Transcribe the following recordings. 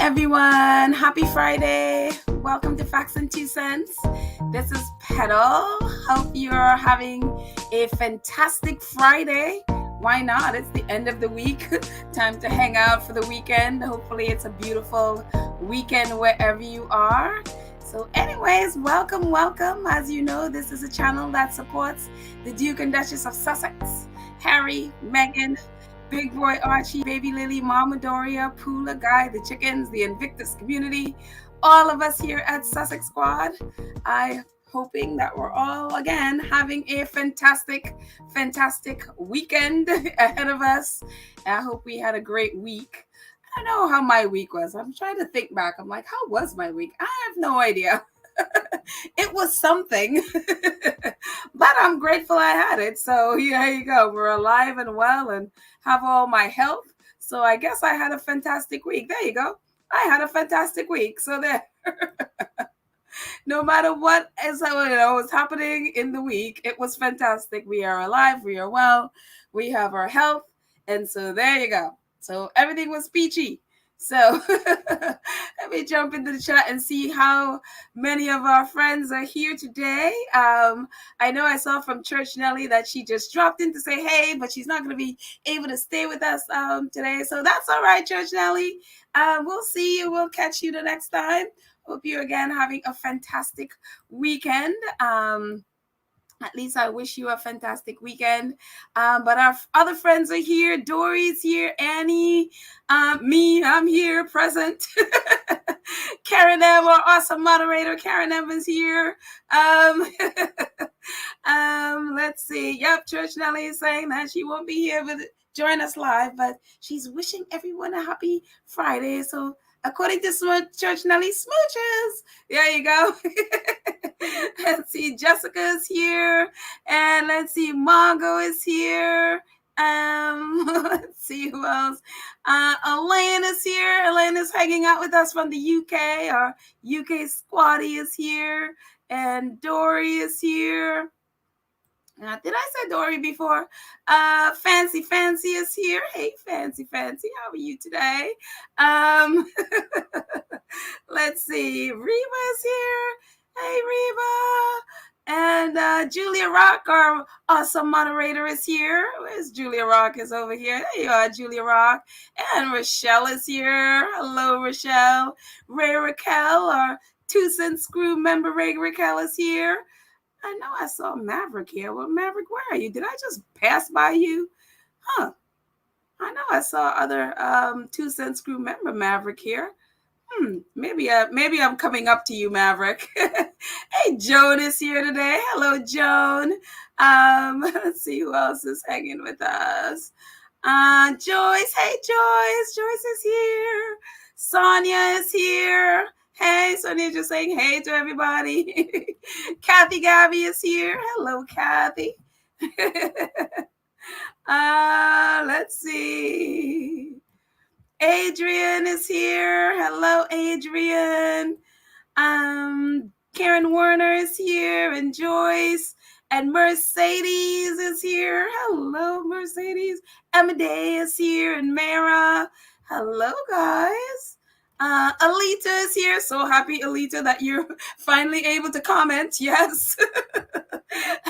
everyone. Happy Friday. Welcome to Facts and Two Cents. This is Petal. Hope you're having a fantastic Friday. Why not? It's the end of the week. Time to hang out for the weekend. Hopefully it's a beautiful weekend wherever you are. So anyways, welcome. As you know, this is a channel that supports the Duke and Duchess of Sussex, Harry, Meghan, Big Boy Archie, Baby Lily, Mama Doria, Poola Guy, the chickens, the Invictus community, all of us here at Sussex Squad. I hoping that we're all again having a fantastic weekend ahead of us. I hope we had a great week. I don't know how my week was. I'm trying to think back. I'm like, how was my week? I have no idea. It was something, but I'm grateful I had it. So here you go. We're alive and well and have all my health. So I guess I had a fantastic week. There you go. I had a fantastic week. So there. No matter what was happening in the week, it was fantastic. We are alive. We are well. We have our health. And so there you go. So everything was peachy. So let me jump into the chat and see how many of our friends are here today. I know I saw from Church Nelly that she just dropped in to say hey, but she's not going to be able to stay with us today. So that's all right, Church Nelly. We'll see you. We'll catch you the next time. Hope you're again having a fantastic weekend. At least I wish you a fantastic weekend. But our other friends are here. Dory's here. Annie. Me, I'm here, present. Karen M, our awesome moderator. Karen M is here. Let's see. Yep, Church Nelly is saying that she won't be here to join us live, but she's wishing everyone a happy Friday. So according to Church Nelly, smooches. There you go. Let's see, Jessica's here. And let's see, Margot is here. Let's see who else. Elaine is here. Elaine is hanging out with us from the UK. Our UK squatty is here. And Dory is here. Did I say Dory before? Fancy is here. Hey, Fancy, how are you today? Let's see. Reba is here. Hey, Reba. And Julia Rock, our awesome moderator, is here. Where's Julia Rock? Is over here. There you are, Julia Rock. And Rochelle is here. Hello, Rochelle. Ray Raquel, our 2 Cent Screw member, Ray Raquel is here. I know I saw Maverick here. Well, Maverick, where are you? Did I just pass by you? Huh. I know I saw other 2 Cent Screw member Maverick here. Maybe I'm coming up to you, Maverick. Hey, Joan is here today. Hello, Joan. Let's see who else is hanging with us. Joyce. Hey, Joyce. Joyce is here. Sonia is here. Hey, Sonia just saying hey to everybody. Kathy Gabby is here. Hello, Kathy. Let's see. Adrian is here. Hello, Adrian. Karen Werner is here, and Joyce, and Mercedes is here. Hello, Mercedes. Emma is here, and Mara. Hello, guys. Alita is here. So happy, Alita, that you're finally able to comment. Yes.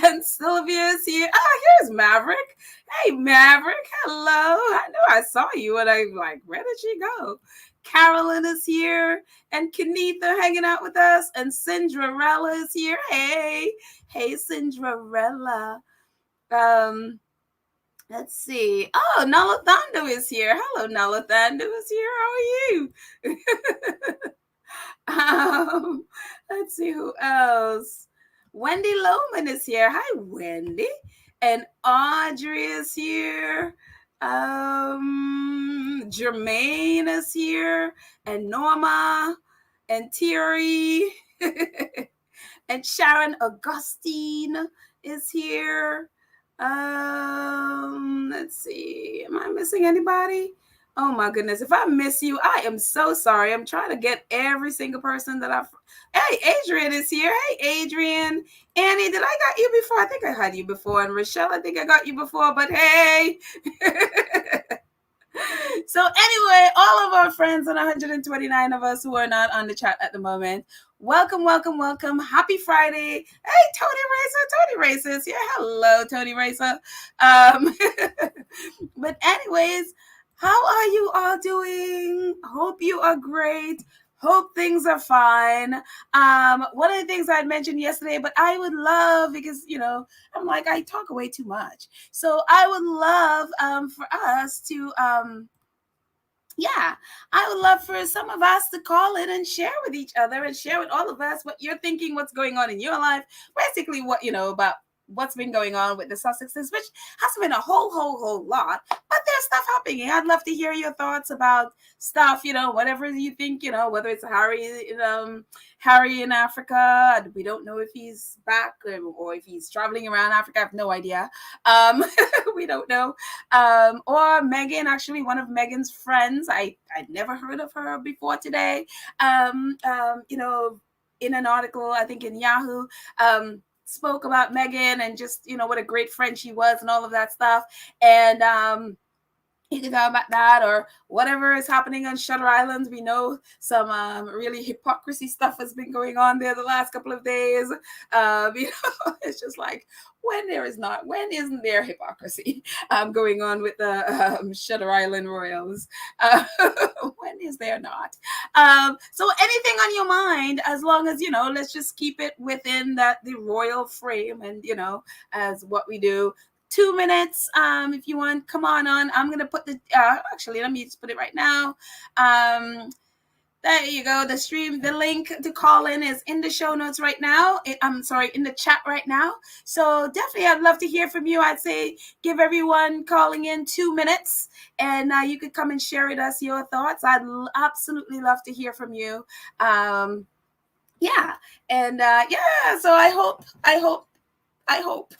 And Sylvia is here. Here's Maverick. Hey, Maverick. Hello. I know I saw you and I'm like, where did she go? Carolyn is here. And Kenitha hanging out with us. And Cinderella is here. Hey, Cinderella. Let's see. Oh, Nalathando is here. Hello, Nalathando is here. How are you? Let's see who else. Wendy Lohman is here. Hi, Wendy. And Audrey is here. Jermaine is here. And Norma. And Thierry. And Sharon Augustine is here. Let's see. Am I missing anybody? Oh my goodness. If I miss you, I am so sorry. I'm trying to get every single person that I've. Hey, Adrian is here. Hey, Adrian. Annie, did I got you before? I think I had you before. And Rochelle, I think I got you before. But hey. So anyway, all of our friends and 129 of us who are not on the chat at the moment, welcome, welcome, welcome. Happy Friday. Hey, Tony Racer. Yeah, hello, Tony Racer. But anyways, how are you all doing? Hope you are great. Hope things are fine. One of the things I had mentioned yesterday, but I would love, because, I'm like, I talk way too much. So I would love for us to, I would love for some of us to call in and share with each other and share with all of us what you're thinking, what's going on in your life, basically what, about what's been going on with the Sussexes, which hasn't been a whole lot, but there's stuff happening. I'd love to hear your thoughts about stuff, whatever you think, whether it's Harry in Africa. We don't know if he's back or if he's traveling around Africa. I have no idea. We don't know. Or Meghan, actually, one of Meghan's friends. I'd never heard of her before today. In an article, I think in Yahoo, spoke about Meghan and just, what a great friend she was and all of that stuff. And you can talk about that or whatever is happening on Shutter Island. We know some really hypocrisy stuff has been going on there the last couple of days. It's just like, when isn't there hypocrisy going on with the Shutter Island royals? When is there not? So anything on your mind, as long as, let's just keep it within the royal frame and, as what we do. 2 minutes, if you want, come on. I'm going to put actually, let me just put it right now. There you go. The link to call in is in the show notes right now. In the chat right now. So definitely, I'd love to hear from you. I'd say give everyone calling in 2 minutes, and you could come and share with us your thoughts. I'd absolutely love to hear from you. So I hope,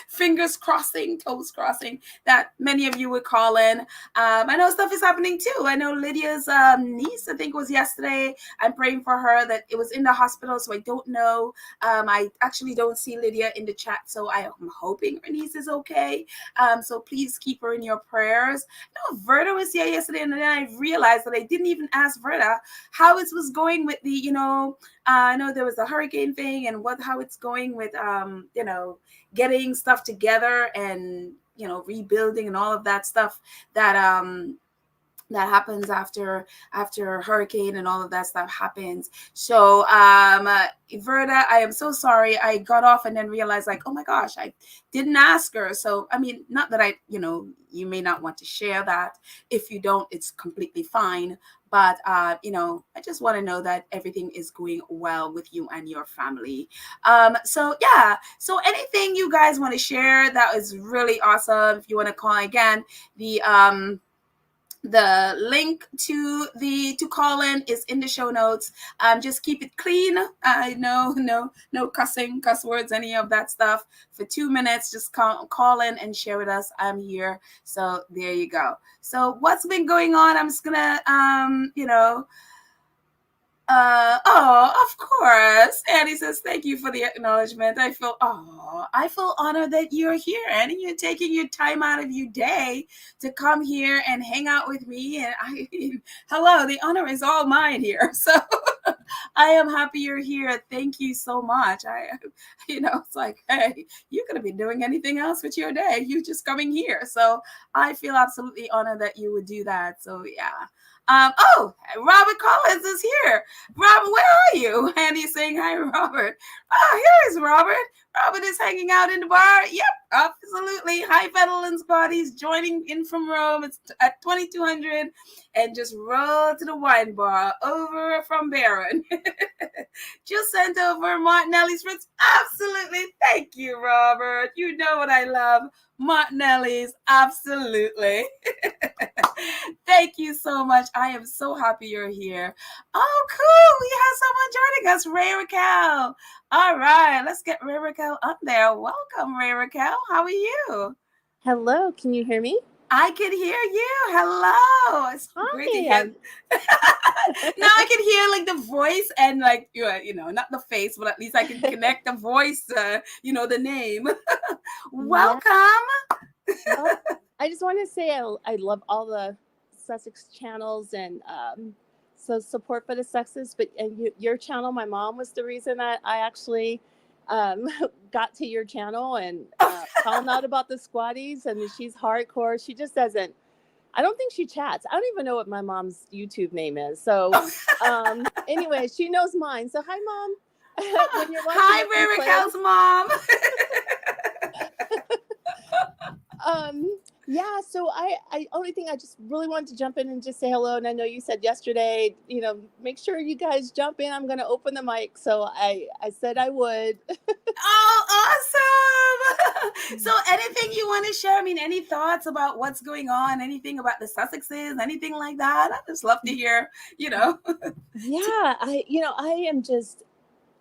fingers crossing, toes crossing, that many of you would call in. I know stuff is happening too. I know Lydia's niece, I think it was yesterday. I'm praying for her that it was in the hospital, so I don't know. I actually don't see Lydia in the chat, so I'm hoping her niece is okay. So please keep her in your prayers. No, Verda was here yesterday, and then I realized that I didn't even ask Verda how it was going with the, I know there was a hurricane thing and how it's going with, getting stuff together and, rebuilding and all of that stuff that happens after hurricane and all of that stuff happens. So, Verda, I am so sorry. I got off and then realized, like, oh my gosh, I didn't ask her. So, I mean, not that you may not want to share that. If you don't, it's completely fine. But, I just want to know that everything is going well with you and your family. So anything you guys want to share, that is really awesome. If you want to call again, the link to call in is in the show notes. Just keep it clean. No cussing, cuss words, any of that stuff. For 2 minutes, just call in and share with us. I'm here. So there you go. So what's been going on? I'm just gonna, of course. Annie says, thank you for the acknowledgement. I feel honored that you're here, Annie. You're taking your time out of your day to come here and hang out with me. And hello, the honor is all mine here. So I am happy you're here. Thank you so much. It's like, hey, you could have been doing anything else with your day. You just coming here. So I feel absolutely honored that you would do that. So yeah. Robert Collins is here. Robert, where are you? And he's saying hi, Robert. Oh, here is Robert. Robert is hanging out in the bar. Yep, absolutely. Hi, Federal and Squad. He's joining in from Rome. It's at 2200 and just roll to the wine bar over from Baron. Just sent over Martinelli's Fritz. Absolutely. Thank you, Robert. You know what I love. Martinelli's. Absolutely. Thank you so much. I am so happy you're here. Oh, cool. We have someone joining us, Ray Raquel. All right, let's get Ray Raquel up there. Welcome, Ray Raquel. How are you? Hello, can you hear me? I can hear you. Hello. It's great to hear. Now I can hear like the voice and like, not the face, but at least I can connect the voice to, the name. Welcome. Well, I just want to say I love all the Sussex channels and so support for the Sussexes. But your channel, my mom was the reason that I actually got to your channel and found out about the squatties. And she's hardcore. She just doesn't. I don't think she chats. I don't even know what my mom's YouTube name is. So anyway, she knows mine. So hi, Mom. When you're watching hi, Mirakel's mom. Yeah, so I only thing I just really wanted to jump in and just say hello. And I know you said yesterday, make sure you guys jump in. I'm going to open the mic. So I said I would. Oh, awesome. So anything you want to share? I mean, any thoughts about what's going on? Anything about the Sussexes? Anything like that? I just love to hear, Yeah,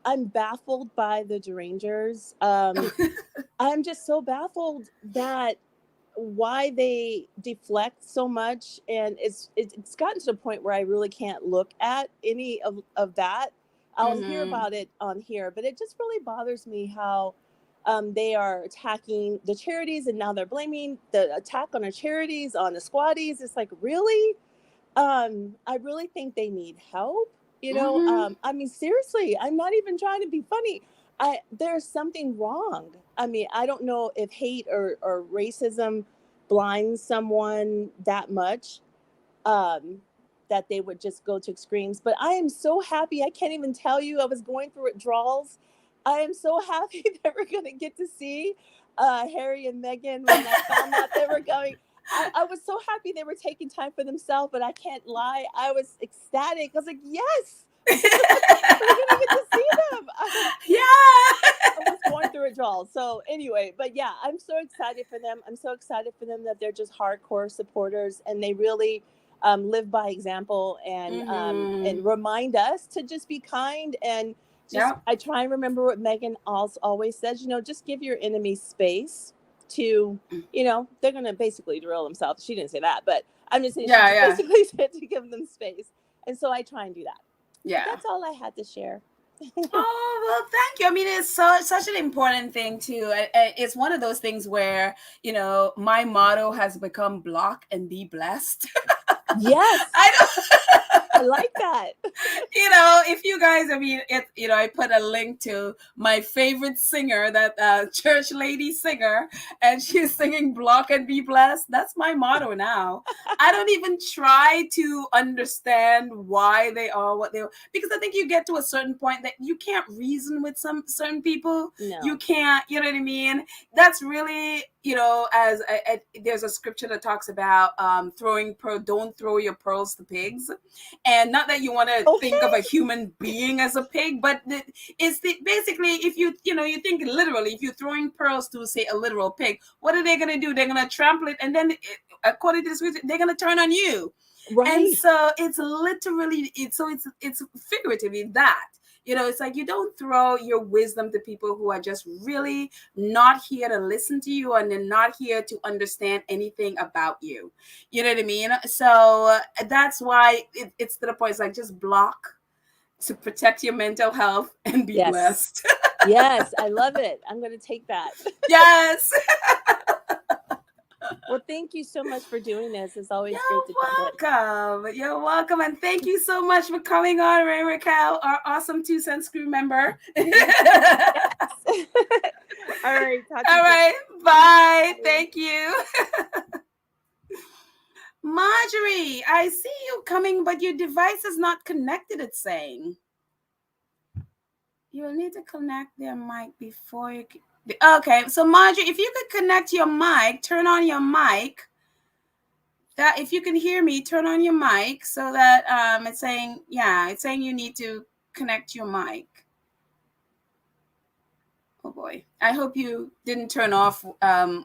I'm baffled by the Derangers. I'm just so baffled that why they deflect so much, and it's gotten to the point where I really can't look at any of that. I'll hear about it on here, but it just really bothers me how they are attacking the charities, and now they're blaming the attack on the charities on the squatties. It's like, really? I really think they need help. I mean, seriously, I'm not even trying to be funny. There's something wrong. I mean, I don't know if hate or racism blinds someone that much, that they would just go to extremes. But I am so happy. I can't even tell you. I was going through withdrawals. I am so happy that we're going to get to see Harry and Meghan when I found out they were going. I was so happy they were taking time for themselves, but I can't lie. I was ecstatic. I was like, yes, we're going to get to see them. I was going through withdrawals. So anyway, but yeah, I'm so excited for them. I'm so excited for them that they're just hardcore supporters, and they really live by example and remind us to just be kind and just, I try and remember what Meghan always says, just give your enemies space to, they're going to basically drill themselves. She didn't say that, but I'm just saying she basically said to give them space. And so I try and do that. Yeah. But that's all I had to share. Oh, well, thank you. I mean, it's such an important thing too. It's one of those things where, my motto has become block and be blessed. Yes. I like that. If you guys, I mean, I put a link to my favorite singer, that church lady singer, and she's singing block and be blessed. That's my motto now. I don't even try to understand why they are what they are, because I think you get to a certain point that you can't reason with some certain people. No. You can't, you know what I mean? That's really, as there's a scripture that talks about don't throw your pearls to pigs. And not that you want to think of a human being as a pig, but basically, if you think literally, if you're throwing pearls to, say, a literal pig, what are they going to do? They're going to trample it, and then, according to the scripture, they're going to turn on you. Right. And so it's literally, it's figuratively that. It's like you don't throw your wisdom to people who are just really not here to listen to you, and they're not here to understand anything about you. You know what I mean? So that's why it's to the point. It's like, just block to protect your mental health and be blessed. Yes, I love it. I'm going to take that. Yes. Well, thank you so much for doing this. It's always great to jump in. You're welcome. And thank you so much for coming on, Ray Raquel, our awesome 2 Cents crew member. Yes. All right. All right. Bye. Thank you. Marjorie, I see you coming, but your device is not connected, it's saying. You'll need to connect their mic before you... Okay, so Marjorie, if you could connect your mic, turn on your mic. That if you can hear me, turn on your mic so that it's saying you need to connect your mic. Oh boy, I hope you didn't turn off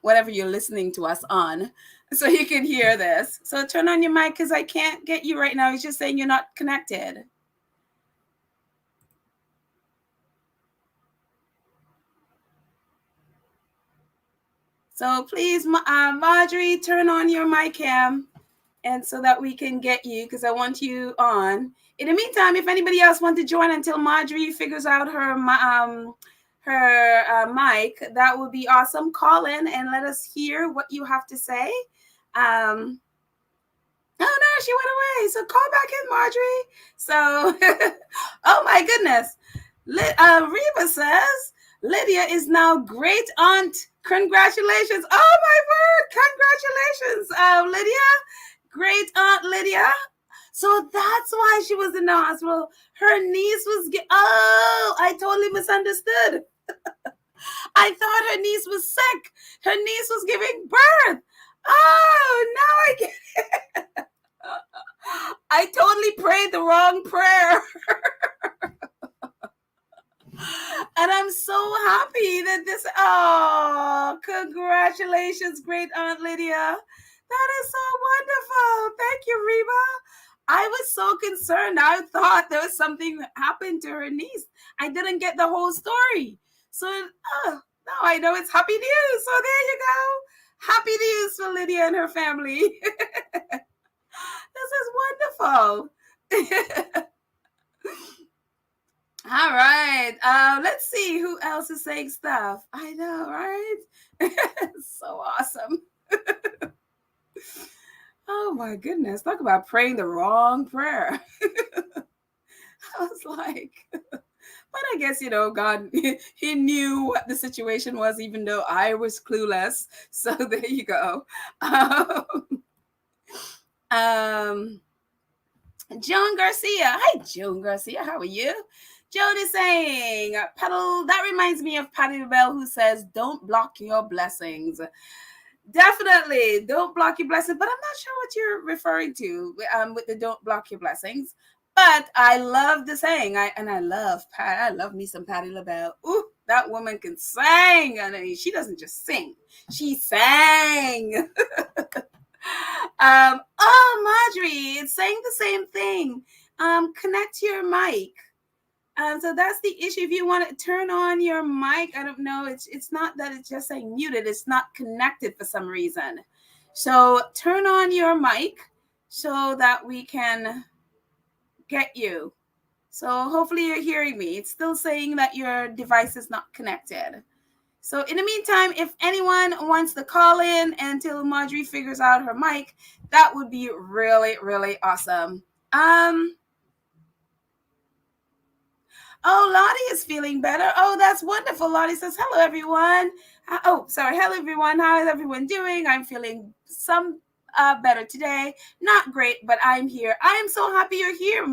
whatever you're listening to us on so you can hear this. So turn on your mic, because I can't get you right now. It's just saying you're not connected. So please, Marjorie, turn on your mic cam, and so that we can get you, because I want you on. In the meantime, if anybody else wants to join until Marjorie figures out her mic, that would be awesome. Call in and let us hear what you have to say. Oh she went away. So call back in, Marjorie. So, oh my goodness. Reba says, Lydia is now great aunt. Congratulations. Oh my word. Congratulations, Lydia. Great aunt Lydia. So that's why she was in the hospital. Her niece was, oh, I totally misunderstood. I thought her niece was sick. Her niece was giving birth. Oh, now I get it. I totally prayed the wrong prayer. And I'm so happy that oh, congratulations, great Aunt Lydia. That is so wonderful. Thank you, Reba. I was so concerned. I thought there was something that happened to her niece. I didn't get the whole story. So now I know it's happy news. So there you go. Happy news for Lydia and her family. This is wonderful. All right. Let's see who else is saying stuff. I know, right? So awesome. Oh my goodness. Talk about praying the wrong prayer. I was like, but I guess, God, he knew what the situation was, even though I was clueless. So there you go. Joan Garcia. Hi, Joan Garcia. How are you? Joan is saying, Petal, that reminds me of Patti LaBelle, who says, don't block your blessings. Definitely, don't block your blessings. But I'm not sure what you're referring to with the don't block your blessings. But I love the saying. I love Pat. I love me some Patti LaBelle. Ooh, that woman can sing. I mean, she doesn't just sing. She sang. Marjorie, it's saying the same thing. Connect your mic. So that's the issue. If you want to turn on your mic, I don't know. It's not that it's just saying muted. It's not connected for some reason. So turn on your mic so that we can get you. So hopefully you're hearing me. It's still saying that your device is not connected. So in the meantime, if anyone wants to call in until Marjorie figures out her mic, that would be really, really awesome. Oh, Lottie is feeling better. Oh, that's wonderful. Lottie says, hello, everyone. Hello, everyone. How is everyone doing? I'm feeling some better today. Not great, but I'm here. I am so happy you're here,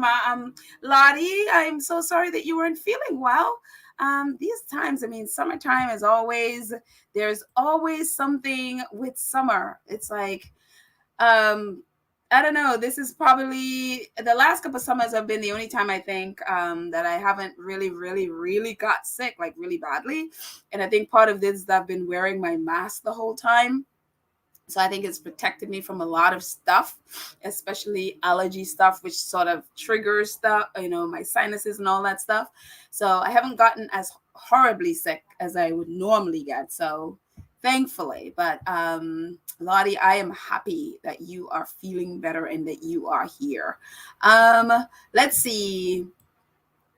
Lottie. I'm so sorry that you weren't feeling well. These times, I mean, summertime is there's always something with summer. It's like, I don't know. This is probably the last couple of summers have been the only time I think that I haven't really, really, really got sick, like really badly. And I think part of this is that I've been wearing my mask the whole time. So I think it's protected me from a lot of stuff, especially allergy stuff, which sort of triggers stuff, my sinuses and all that stuff. So I haven't gotten as horribly sick as I would normally get. So thankfully, but Lottie, I am happy that you are feeling better and that you are here. Let's see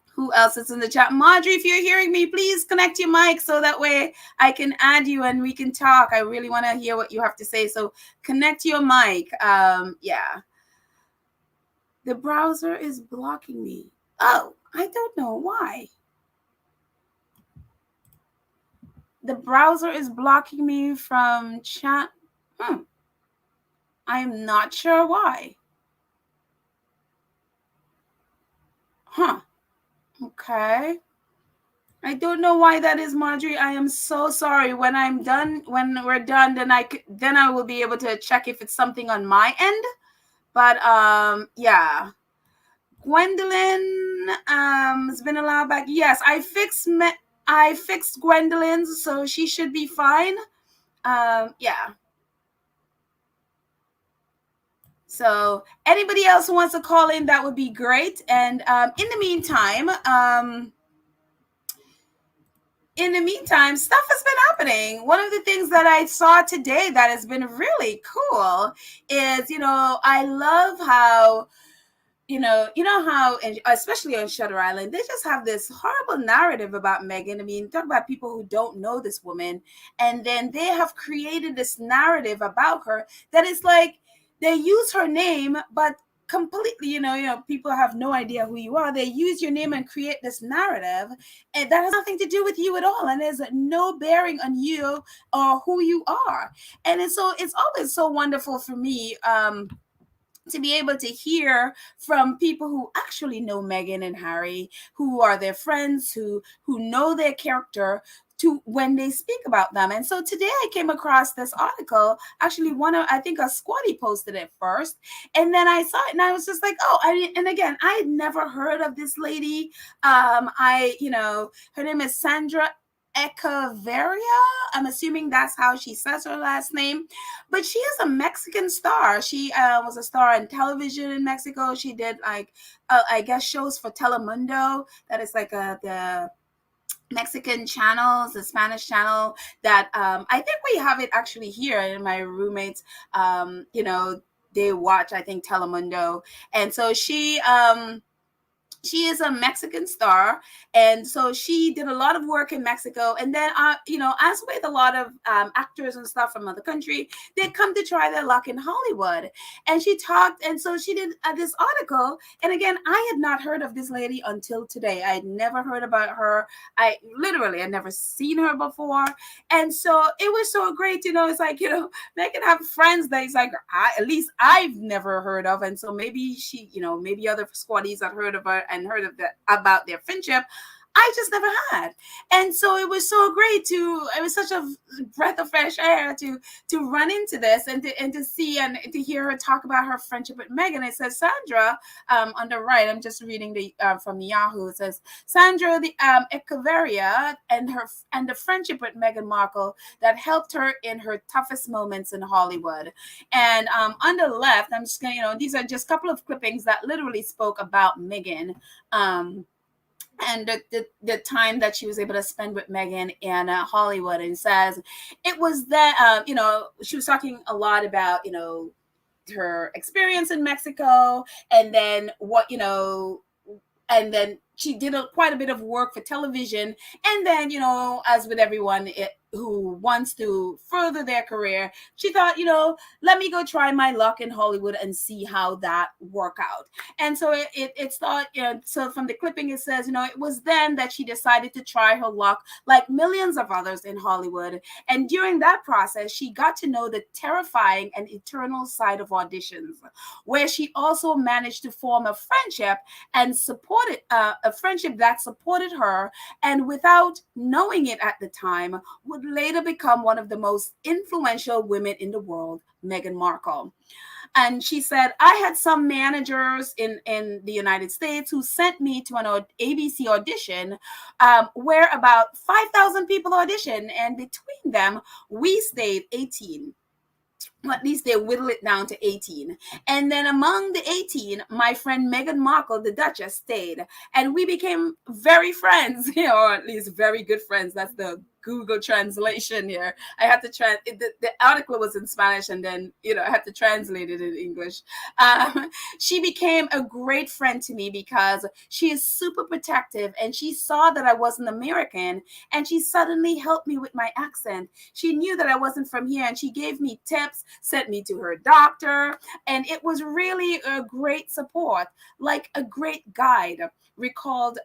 who else is in the chat. Marjorie, if you're hearing me, please connect your mic so that way I can add you and we can talk. I really want to hear what you have to say. So connect your mic. Yeah. The browser is blocking me. Oh, I don't know why. The browser is blocking me from chat. I'm not sure why. Okay. I don't know why that is, Marjorie. I am so sorry. When we're done, then I will be able to check if it's something on my end. But yeah. Gwendolyn has been allowed back. Yes, I fixed Gwendolyn's, so she should be fine. Yeah. So anybody else who wants to call in, that would be great. And in the meantime, stuff has been happening. One of the things that I saw today that has been really cool is, I love how, how, especially on Shutter Island, they just have this horrible narrative about Meghan. I mean, talk about people who don't know this woman. And then they have created this narrative about her that is like, they use her name, but completely, people have no idea who you are. They use your name and create this narrative, and that has nothing to do with you at all, and there's no bearing on you or who you are. And so it's always so wonderful for me to be able to hear from people who actually know Meghan and Harry, who are their friends, who know their character, to when they speak about them. And so today I came across this article. Actually, I think a squatty posted it first, and then I saw it and I was just like, oh, and again, I had never heard of this lady. Her name is Sandra Echeverría. I'm assuming that's how she says her last name, but she is a Mexican star. She was a star in television in Mexico. She did I guess shows for Telemundo. That is like the Mexican channels, the Spanish channel that I think we have it actually here. And my roommates, they watch, I think, Telemundo, and so she is a Mexican star, and so she did a lot of work in Mexico. And then, as with a lot of actors and stuff from other country, they come to try their luck in Hollywood. And she talked, and so she did this article. And again, I had not heard of this lady until today. I had never heard about her. I had never seen her before. And so it was so great, it's like, Meghan have friends that it's like, at least I've never heard of. And so maybe she, maybe other squaddies had heard of her and heard of about their friendship. I just never had. And so it was so great it was such a breath of fresh air to run into this and to see and to hear her talk about her friendship with Meghan. It says Sandra, on the right, I'm just reading from the Yahoo. It says Sandra Echeverría and the friendship with Meghan Markle that helped her in her toughest moments in Hollywood. And on the left, I'm just gonna, these are just a couple of clippings that literally spoke about Meghan. And the time that she was able to spend with Meghan in Hollywood. And says it was that, she was talking a lot about, her experience in Mexico, and then and then she did quite a bit of work for television. And then, as with everyone who wants to further their career, she thought, let me go try my luck in Hollywood and see how that work out. And so it's thought, so from the clipping, it says, it was then that she decided to try her luck like millions of others in Hollywood. And during that process, she got to know the terrifying and eternal side of auditions, where she also managed to form a friendship and supported a friendship that supported her, and without knowing it at the time, would later become one of the most influential women in the world, Meghan Markle. And she said, I had some managers in the United States who sent me to an ABC audition where about 5,000 people auditioned, and between them, we stayed 18. Well, at least they whittle it down to 18. And then among the 18, my friend Meghan Markle, the Duchess, stayed. And we became very friends, or at least very good friends. That's the Google translation here. I had to the article was in Spanish, and then, I had to translate it in English. She became a great friend to me because she is super protective, and she saw that I wasn't American, and she suddenly helped me with my accent. She knew that I wasn't from here, and she gave me tips, sent me to her doctor, and it was really a great support, like a great guide, recalled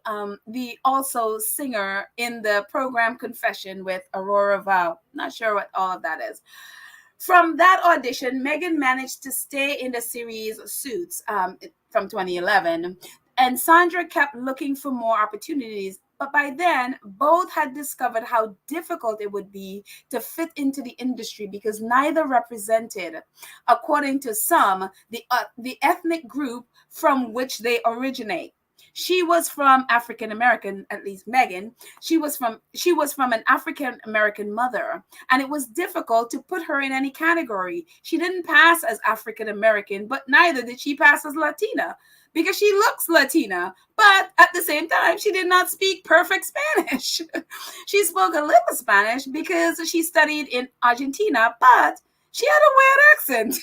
the also singer in the program Confession with Aurora Val. Not sure what all of that is. From that audition, Meghan managed to stay in the series Suits from 2011, and Sandra kept looking for more opportunities. But by then, both had discovered how difficult it would be to fit into the industry because neither represented, according to some, the ethnic group from which they originate. She was from African American, at least Meghan. She was from an African American mother, and it was difficult to put her in any category. She didn't pass as African American, but neither did she pass as Latina, because she looks Latina, but at the same time, she did not speak perfect Spanish. She spoke a little Spanish because she studied in Argentina, but she had a weird accent.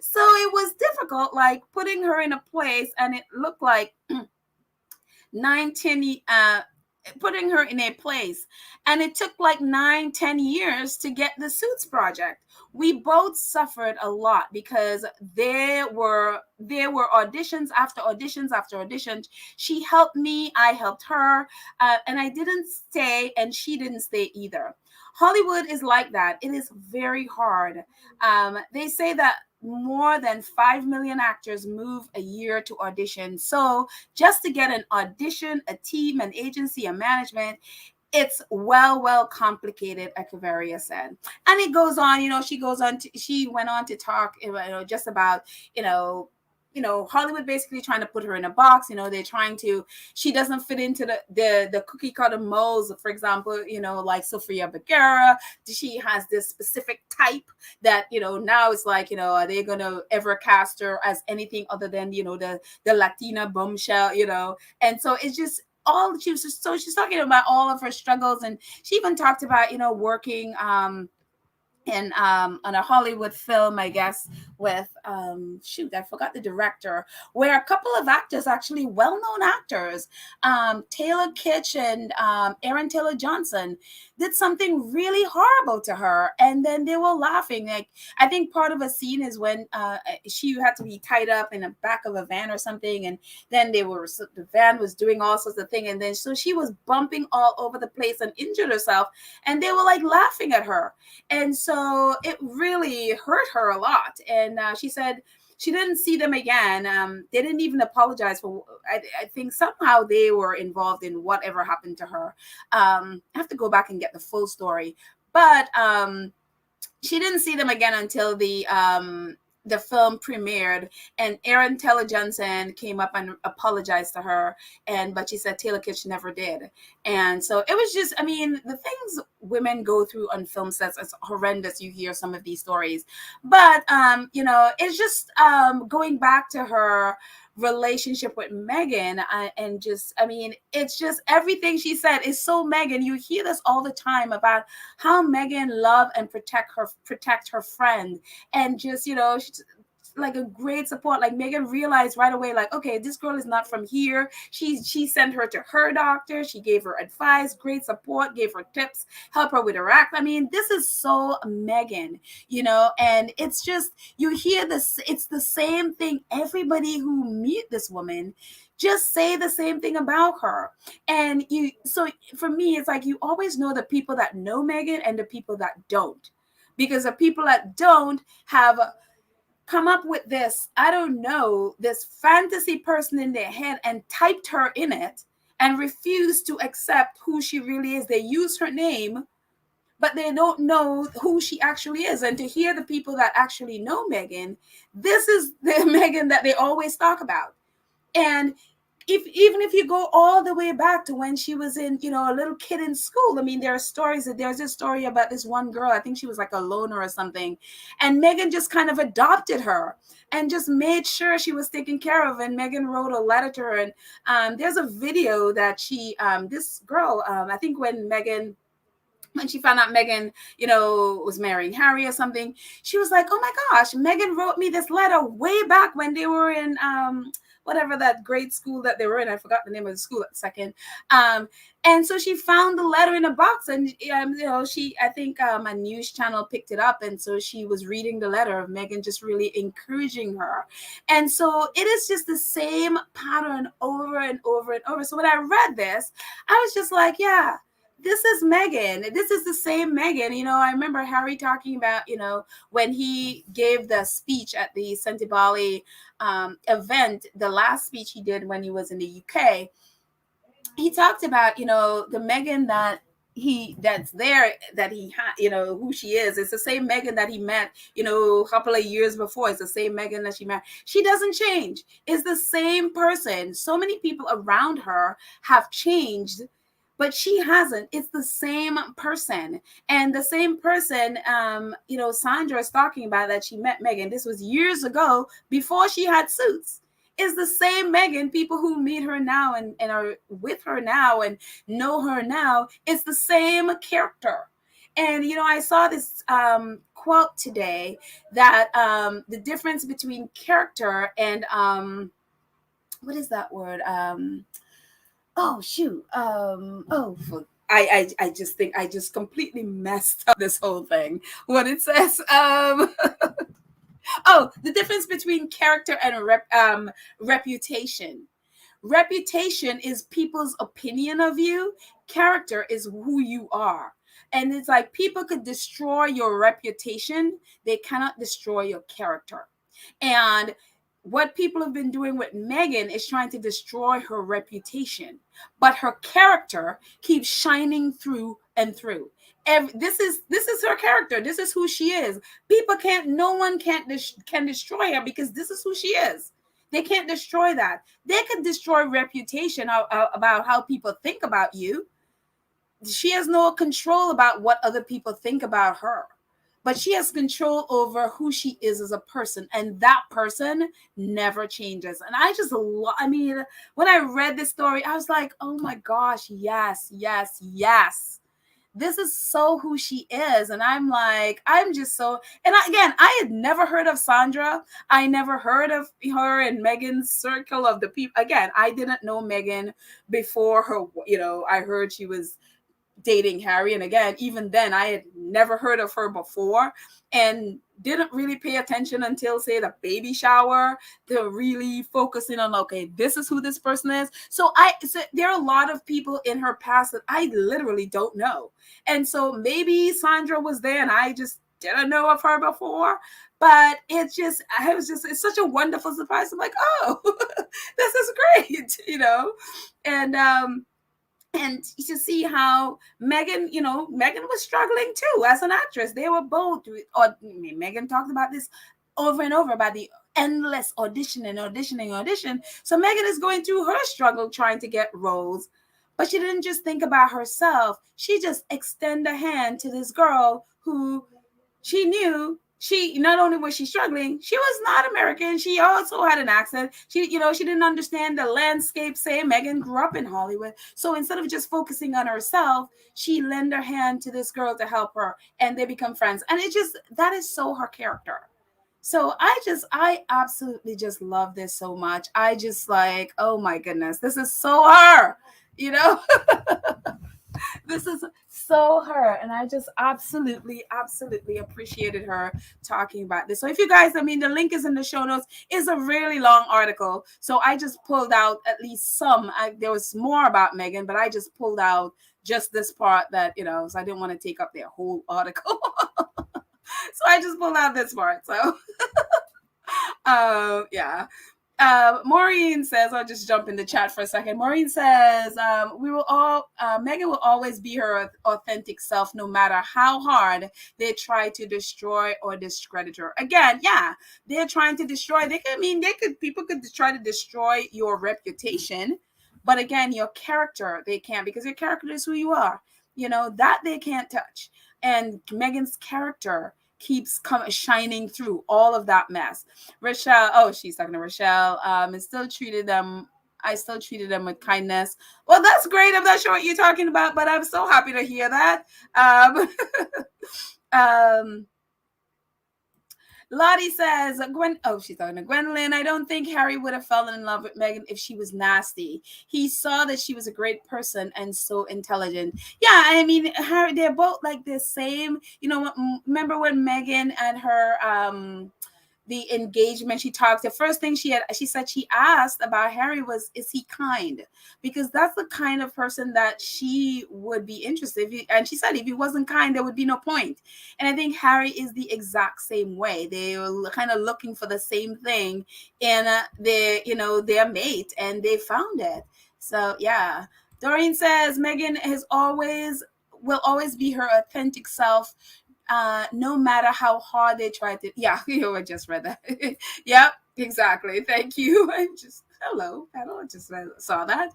So it was difficult, like putting her in a place, and it looked like putting her in a place. And it took like 9-10 years to get the Suits project. We both suffered a lot because there were auditions after auditions after auditions. She helped me, I helped her, and I didn't stay, and she didn't stay either. Hollywood is like that. It is very hard. They say that more than 5 million actors move a year to audition. So just to get an audition, a team, an agency, a management, it's well complicated, Echeverría said. And it goes on, she went on to talk, just about, Hollywood basically trying to put her in a box. They're trying to, she doesn't fit into the cookie cutter molds. For example, like Sofia Vergara, she has this specific type that, now it's like, are they going to ever cast her as anything other than, the Latina bombshell, and so it's just, she's talking about all of her struggles, and she even talked about working on a Hollywood film, I guess, with I forgot the director, where a couple of actors, actually well-known actors, Taylor Kitsch and Aaron Taylor Johnson, did something really horrible to her, and then they were laughing. Like, I think part of a scene is when she had to be tied up in the back of a van or something, and then the van was doing all sorts of things, and then so she was bumping all over the place and injured herself, and they were like laughing at her. And so it really hurt her a lot. And she said she didn't see them again. They didn't even apologize for, I think somehow they were involved in whatever happened to her. I have to go back and get the full story. But she didn't see them again until the film premiered, and Aaron Taylor Johnson came up and apologized to her, but she said Taylor Kitsch never did. And so it was just, I mean, the things women go through on film sets is horrendous. You hear some of these stories, but it's just going back to her relationship with Meghan, and just, I mean, it's just everything she said is so Meghan. You hear this all the time about how Meghan love and protect her friend, and just, she's like a great support. Like, Meghan realized right away, like, okay, this girl is not from here. She sent her to her doctor. She gave her advice, great support, gave her tips, help her with her act. I mean, this is so Meghan, and it's just, you hear this, it's the same thing. Everybody who meet this woman just say the same thing about her. And so for me, it's like, you always know the people that know Meghan and the people that don't, because the people that don't have come up with this, I don't know, this fantasy person in their head and typed her in it and refused to accept who she really is. They use her name, but they don't know who she actually is. And to hear the people that actually know Meghan, this is the Meghan that they always talk about. And even if you go all the way back to when she was in, a little kid in school, I mean, there are stories. There's this story about this one girl, I think she was like a loner or something, and Meghan just kind of adopted her and just made sure she was taken care of. And Meghan wrote a letter to her, and there's a video that this girl, I think when she found out Meghan, was marrying Harry or something, she was like, oh my gosh, Meghan wrote me this letter way back when they were in whatever that grade school that they were in. I forgot the name of the school at the second. And so she found the letter in a box, and I think a news channel picked it up, and so she was reading the letter of Meghan, just really encouraging her. And so it is just the same pattern over and over and over. So when I read this, I was just like, yeah, this is Meghan. This is the same Meghan. I remember Harry talking about, when he gave the speech at the Santibali event, the last speech he did when he was in the UK, he talked about, the Meghan that's there, that he had, who she is. It's the same Meghan that he met, a couple of years before. It's the same Meghan that she met. She doesn't change. It's the same person. So many people around her have changed, but she hasn't. It's the same person. And the same person, Sandra is talking about, that she met Meghan. This was years ago, before she had Suits. Is the same Meghan. People who meet her now and are with her now and know her now, it's the same character. And, I saw this quote today that the difference between character and, what is that word? oh shoot, I just think I just completely messed up this whole thing. What it says, oh, the difference between character and reputation. Reputation is people's opinion of you. Character is who you are. And it's like people could destroy your reputation, they cannot destroy your character. And what people have been doing with Meghan is trying to destroy her reputation, but her character keeps shining through and through. This is her character. This is who she is. People can't. No one can destroy her because this is who she is. They can't destroy that. They could destroy reputation about how people think about you. She has no control about what other people think about her, but she has control over who she is as a person, and that person never changes. And I mean, when I read this story, I was like, oh my gosh, yes, yes, yes. This is so who she is. And I'm like, I'm just so, and again, I had never heard of Sandra. I never heard of her in Meghan's circle of the people. Again, I didn't know Meghan before her, I heard she was dating Harry. And again, even then, I had never heard of her before and didn't really pay attention until, say, the baby shower, to really focusing on, okay, this is who this person is. So there are a lot of people in her past that I literally don't know. And so maybe Sandra was there and I just didn't know of her before. But it's such a wonderful surprise. I'm like, oh, this is great, and to see how Meghan was struggling too as an actress. They were both, Meghan talked about this over and over about the endless audition. So Meghan is going through her struggle trying to get roles, but she didn't just think about herself. She just extended a hand to this girl who she knew. She not only was she struggling, she was not American. She also had an accent. She didn't understand the landscape. Say Meghan grew up in Hollywood. So instead of just focusing on herself, she lent her hand to this girl to help her, and they become friends. And that is so her character. So I absolutely just love this so much. I just like, oh my goodness, this is so her, This is so her. And I just absolutely appreciated her talking about this. So if you guys, the link is in the show notes. It's a really long article. So I just pulled out at least some. There was more about Meghan, but I just pulled out just this part that, so I didn't want to take up their whole article. So I just pulled out this part. So, yeah. Maureen says, I'll just jump in the chat for a second. Maureen says, Meghan will always be her authentic self, no matter how hard they try to destroy or discredit her. Again, yeah, they're trying to destroy. People could try to destroy your reputation, but again, your character, they can't, because your character is who you are. That they can't touch. And Meghan's character keeps shining through all of that mess. Rochelle, she's talking to Rochelle. I still treated them with kindness. Well, that's great. I'm not sure what you're talking about, but I'm so happy to hear that. Lottie says, she's talking to Gwendolyn. I don't think Harry would have fallen in love with Meghan if she was nasty. He saw that she was a great person and so intelligent. Yeah, Harry, they're both like the same. Remember when Meghan and her the engagement, the first thing she said she asked about Harry was, is he kind? Because that's the kind of person that she would be interested in. And she said if he wasn't kind, there would be no point. And I think Harry is the exact same way. They were kind of looking for the same thing in their mate, and they found it. So yeah. Doreen says Meghan will always be her authentic self, no matter how hard they try to. Yeah, I just read that. Yep, exactly. Thank you. Hello, I just saw that.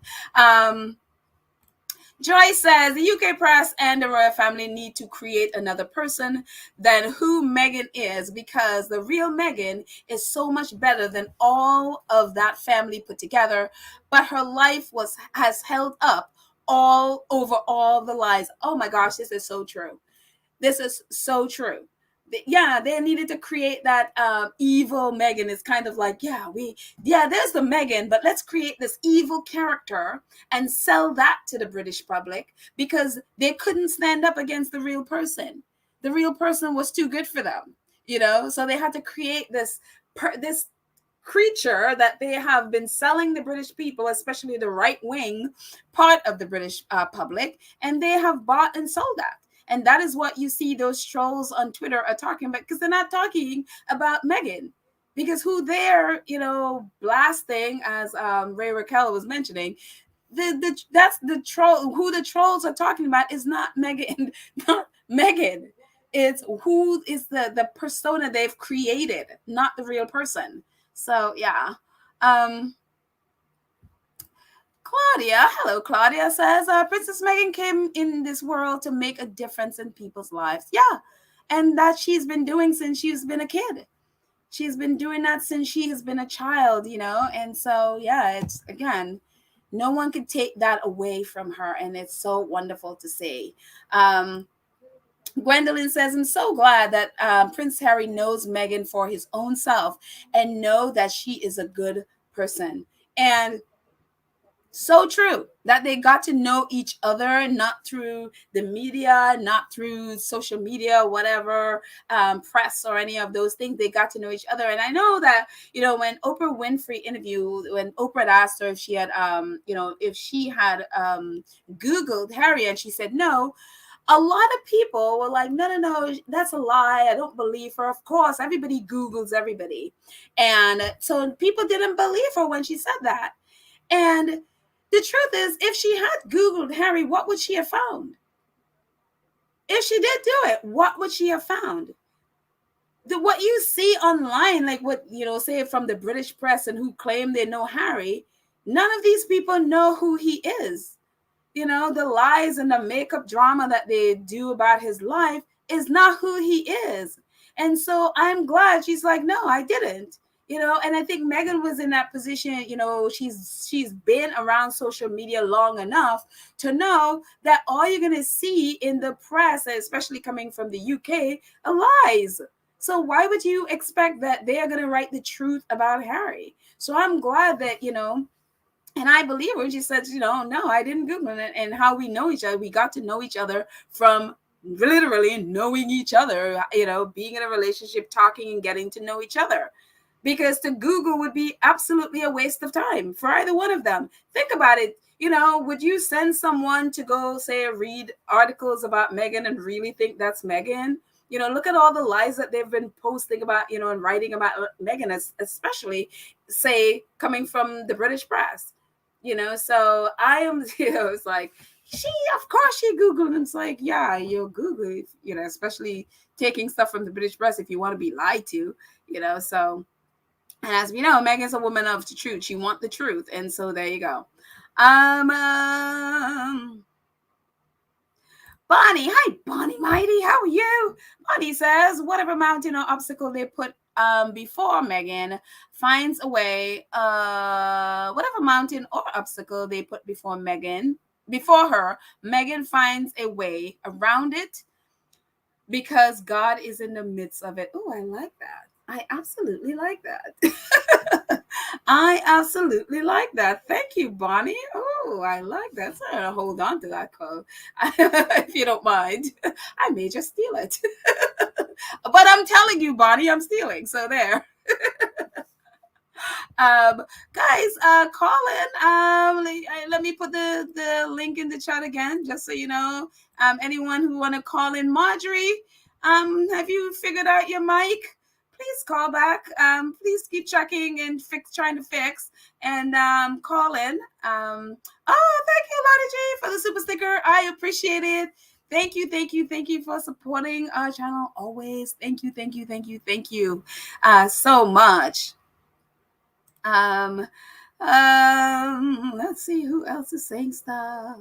Joy says the UK press and the royal family need to create another person than who Meghan is, because the real Meghan is so much better than all of that family put together. But her life has held up all over all the lies. Oh my gosh, this is so true. This is so true. they needed to create that evil Meghan. Is kind of like, there's the Meghan, but let's create this evil character and sell that to the British public, because they couldn't stand up against the real person. The real person was too good for them, so they had to create this creature that they have been selling the British people, especially the right wing part of the British public, and they have bought and sold that. And that is what you see those trolls on Twitter are talking about, because they're not talking about Meghan. Because who they're, blasting, as Ray Raquel was mentioning, that's the troll. Who the trolls are talking about is not Meghan, not Meghan. It's who is the persona they've created, not the real person. So yeah. Claudia, hello, Claudia says, Princess Meghan came in this world to make a difference in people's lives. Yeah, and that she's been doing since she's been a kid. She's been doing that since she has been a child, and so, yeah, it's, again, no one could take that away from her, and it's so wonderful to see. Gwendolyn says, I'm so glad that Prince Harry knows Meghan for his own self and know that she is a good person. And so true that they got to know each other, not through the media, not through social media, whatever, press or any of those things. They got to know each other. And I know that, when Oprah Winfrey interviewed, when Oprah had asked her if she had, Googled Harry, and she said no, a lot of people were like, no, that's a lie. I don't believe her. Of course, everybody Googles everybody. And so people didn't believe her when she said that. And the truth is, if she had Googled Harry, what would she have found? If she did do it, what would she have found? What you see online, like what, say from the British press and who claim they know Harry, none of these people know who he is. The lies and the makeup drama that they do about his life is not who he is. And so I'm glad she's like, no, I didn't. And I think Meghan was in that position. She's been around social media long enough to know that all you're going to see in the press, especially coming from the UK, are lies. So why would you expect that they are going to write the truth about Harry? So I'm glad that, and I believe her. She said, no, I didn't Google it. And how we know each other, we got to know each other from literally knowing each other, being in a relationship, talking and getting to know each other. Because to Google would be absolutely a waste of time for either one of them. Think about it. Would you send someone to go, say, read articles about Meghan and really think that's Meghan? Look at all the lies that they've been posting about, and writing about Meghan, especially, say, coming from the British press. So I am, it's like, of course she Googled, and it's like, yeah, you'll Google, especially taking stuff from the British press if you want to be lied to, so. And as we know, Meghan's a woman of the truth. She wants the truth. And so there you go. Bonnie. Hi, Bonnie Mighty. How are you? Bonnie says, whatever mountain or obstacle they put before Meghan finds a way, whatever mountain or obstacle they put before her, Meghan finds a way around it because God is in the midst of it. Oh, I like that. I absolutely like that. I absolutely like that. Thank you, Bonnie. Oh, I like that. So I'm gonna hold on to that quote, if you don't mind. I may just steal it. But I'm telling you, Bonnie, I'm stealing. So there. Guys, call in. Let me put the link in the chat again, just so you know. Anyone who want to call in, Marjorie, have you figured out your mic? Please call back. Please keep checking and trying to fix, and call in. Thank you, Lottie G, for the super sticker. I appreciate it. Thank you for supporting our channel always. Thank you so much. Let's see who else is saying stuff.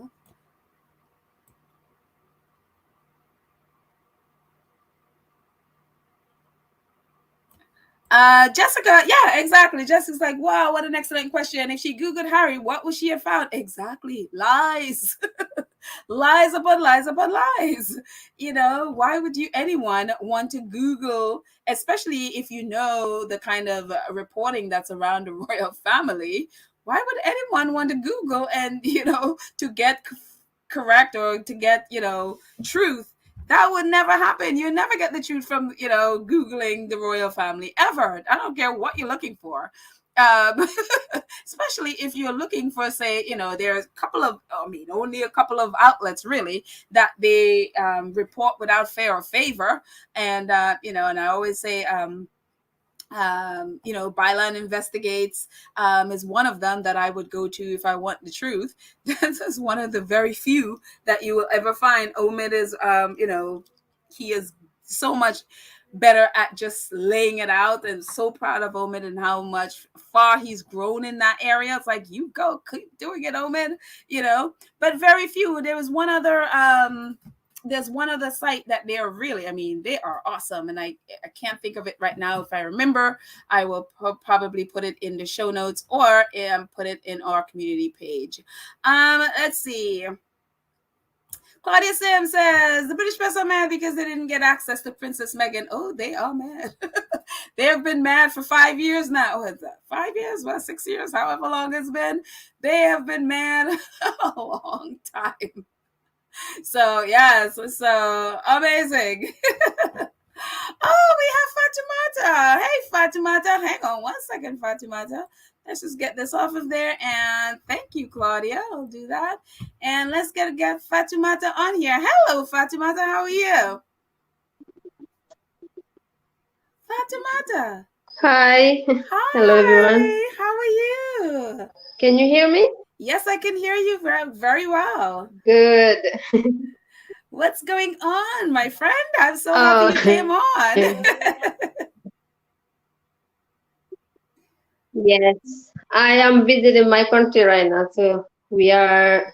Jessica, yeah, exactly. Jessica's like, wow, what an excellent question. If she Googled Harry, what would she have found? Exactly. Lies. Lies upon lies upon lies. You know, why would anyone want to Google, especially if you know the kind of reporting that's around the royal family? Why would anyone want to Google and, to get correct or to get, truth? That would never happen. You never get the truth from, Googling the royal family ever. I don't care what you're looking for. Especially if you're looking for, say, there's only a couple of outlets really that they report without fair or favor. And, and I always say, Byline Investigates is one of them that I would go to if I want the truth. This is one of the very few that you will ever find. Omid is, he is so much better at just laying it out, and so proud of Omid and how much far he's grown in that area. It's like, you go, keep doing it, Omid, but very few. There was one other, there's one other site that they're really, they are awesome. And I can't think of it right now. If I remember, I will probably put it in the show notes or put it in our community page. Let's see. Claudia Sim says, the British press are mad because they didn't get access to Princess Meghan. Oh, they are mad. They have been mad for 5 years now. What's that? 5 years? Well, 6 years, however long it's been. They have been mad a long time. So, yes, so amazing. Oh, we have Fatimata. Hey, Fatimata. Hang on one second, Fatimata. Let's just get this off of there. And thank you, Claudia. I'll do that. And let's get Fatimata on here. Hello, Fatimata. How are you? Fatimata. Hi. Hi. Hello, everyone. How are you? Can you hear me? Yes, I can hear you very, very well. Good. What's going on, my friend? I'm so happy you came on. Yes, I am visiting my country right now. So we are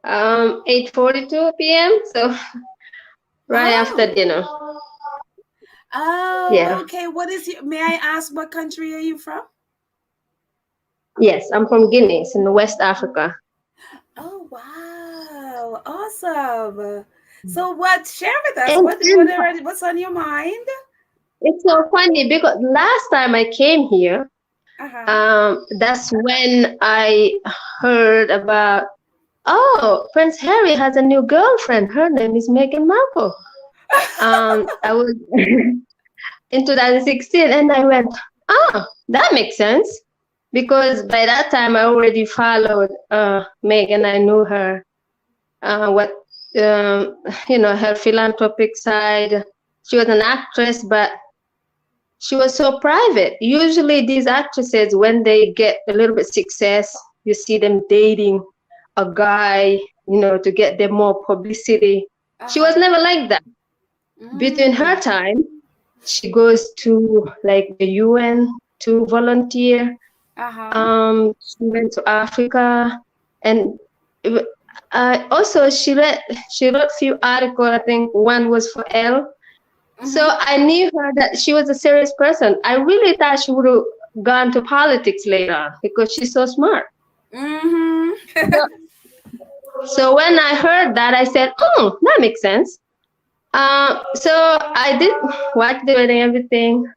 8:42 p.m. So right after dinner. Oh, yeah. Okay. May I ask what country are you from? Yes, I'm from Guinea. It's in West Africa. Oh, wow. Awesome. So share with us, what's on your mind? It's so funny because last time I came here, that's when I heard about, Prince Harry has a new girlfriend. Her name is Meghan Markle. I was in 2016 and I went, that makes sense. Because by that time I already followed Meghan. I knew her, her philanthropic side. She was an actress, but she was so private. Usually these actresses, when they get a little bit success, you see them dating a guy, to get them more publicity. She was never like that. Between her time, she goes to like the UN to volunteer. She went to Africa, and also she wrote a few articles. I think one was for Elle. So I knew her that she was a serious person. I really thought she would have gone to politics later because she's so smart. So when I heard that, I said, that makes sense. So I did watch the wedding, everything.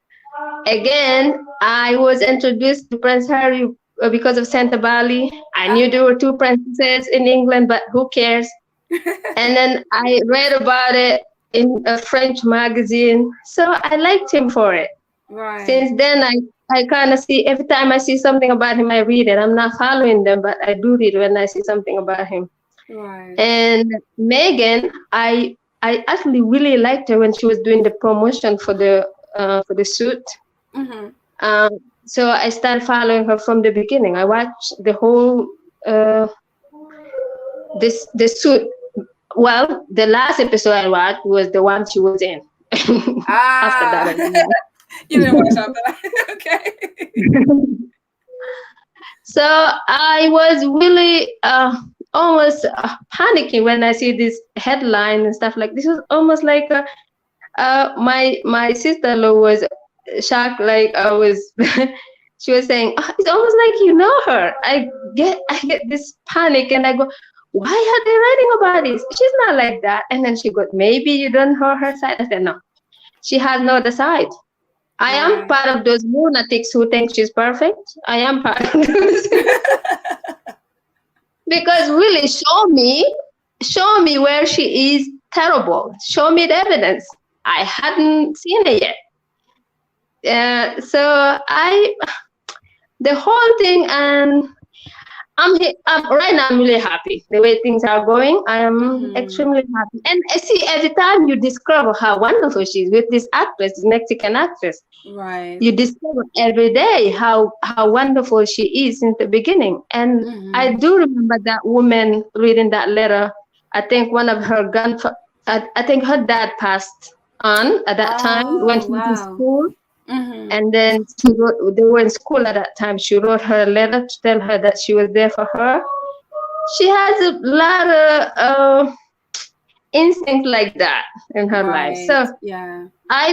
Again, I was introduced to Prince Harry because of Santa Bali. I knew there were two princesses in England, but who cares? And then I read about it in a French magazine. So I liked him for it. Right. Since then, I kind of see, every time I see something about him, I read it. I'm not following them, but I do read when I see something about him. Right. And Meghan, I actually really liked her when she was doing the promotion for the suit. So I started following her from the beginning. I watched the whole the suit. Well, the last episode I watched was the one she was in. After that, you didn't watch after that. Okay. So I was really almost panicking when I see this headline and stuff like this. Was almost like my sister-in-law was shocked, like I was. She was saying, oh, it's almost like you know her. I get this panic, and I go, why are they writing about this? She's not like that. And then she goes, maybe you don't know her side. I said, no, she has no other side. I am Right. part of those lunatics who think she's perfect. I am part of those. Because really, show me where she is terrible. Show me the evidence. I hadn't seen it yet. So the whole thing, and right now I'm really happy the way things are going. I am extremely happy, and I see every time you discover how wonderful she is with this actress, this Mexican actress. Right. You discover every day how wonderful she is since the beginning. And I do remember that woman reading that letter. I think one of her I think her dad passed on at that time when she was in school. And then they were in school at that time. She wrote her a letter to tell her that she was there for her. She has a lot of instinct like that in her life. So yeah, I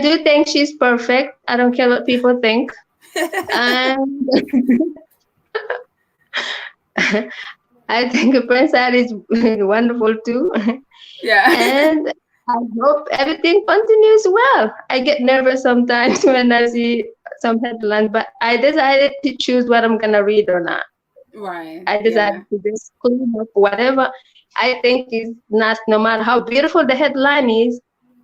do think she's perfect. I don't care what people think. And I think Prince Harry is wonderful too. Yeah. And I hope everything continues well. I get nervous sometimes when I see some headlines, but I decided to choose what I'm going to read or not. Right. I decided to just clean up whatever I think is not, no matter how beautiful the headline is.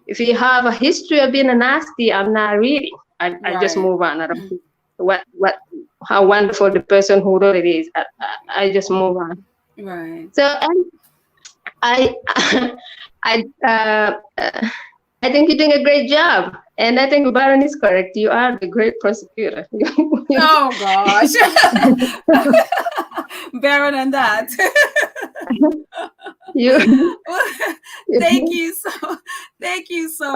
If you have a history of being a nasty, I'm not reading. I just move on. I don't think how wonderful the person who wrote it is. I just move on. Right. So, and I think you're doing a great job, and I think Baron is correct. You are the great prosecutor. Oh gosh, Baron and that. Thank you so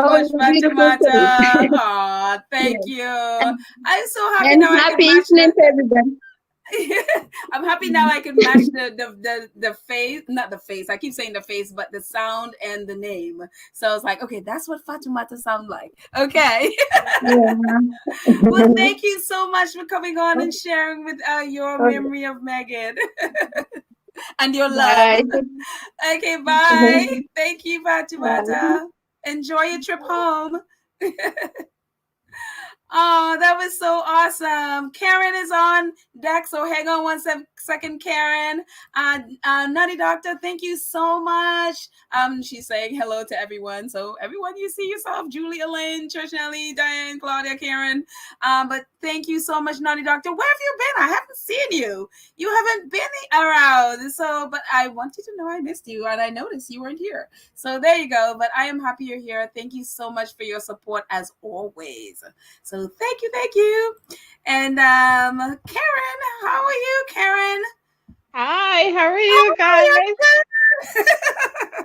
much, Fatimata. Oh, thank you. I'm so happy and now. Happy evening to everybody. I'm happy now I can match the face, not the face. I keep saying the face, but the sound and the name. So I was like, okay, that's what Fatimata sound like. Okay. Well, thank you so much for coming on and sharing with your memory of Meghan and your love. Okay, bye. Thank you, Fatimata. Enjoy your trip home. Oh, that was so awesome. Karen is on deck, so hang on one second, Karen. Nutty Doctor, thank you so much. She's saying hello to everyone. So everyone you see yourself, Julie, Elaine, Trish, Nelly, Diane, Claudia, Karen. But thank you so much, Nutty Doctor. Where have you been? I haven't seen you. You haven't been around. So, but I want you to know I missed you, and I noticed you weren't here. So there you go. But I am happy you're here. Thank you so much for your support as always. So thank you. And Karen, how are you, Karen? Hi, how are you guys?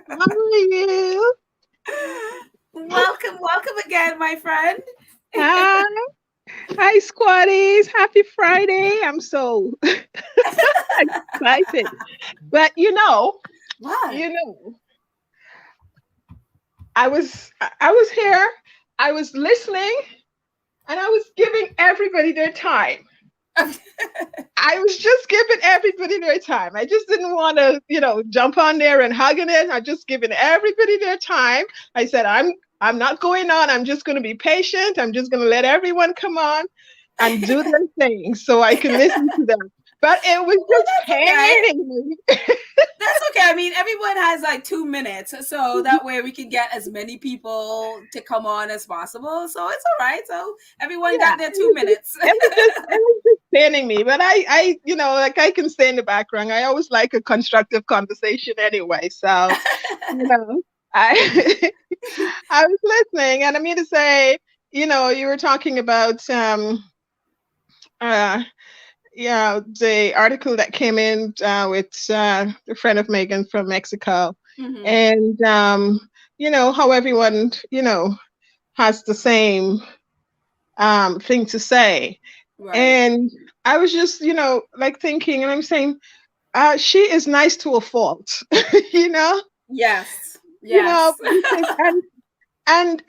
How are you? Welcome again, my friend. Hi, squaddies. Happy Friday. I'm so excited. But what? I was here, I was listening, and I was giving everybody their time. I was just giving everybody their time. I just didn't want to, jump on there and hugging it. I just giving everybody their time. I said, I'm not going on. I'm just going to be patient. I'm just going to let everyone come on and do their thing so I can listen to them. But it was just paining me. That's okay. I mean, everyone has like 2 minutes. So that way we can get as many people to come on as possible. So it's all right. So everyone got their 2 minutes. It was just paining me. But I I can stay in the background. I always like a constructive conversation anyway. So, I was listening, and I mean to say, you were talking about the article that came in with a friend of Meghan from Mexico, and how everyone has the same thing to say, and I was just thinking, and I'm saying, she is nice to a fault, Yes. and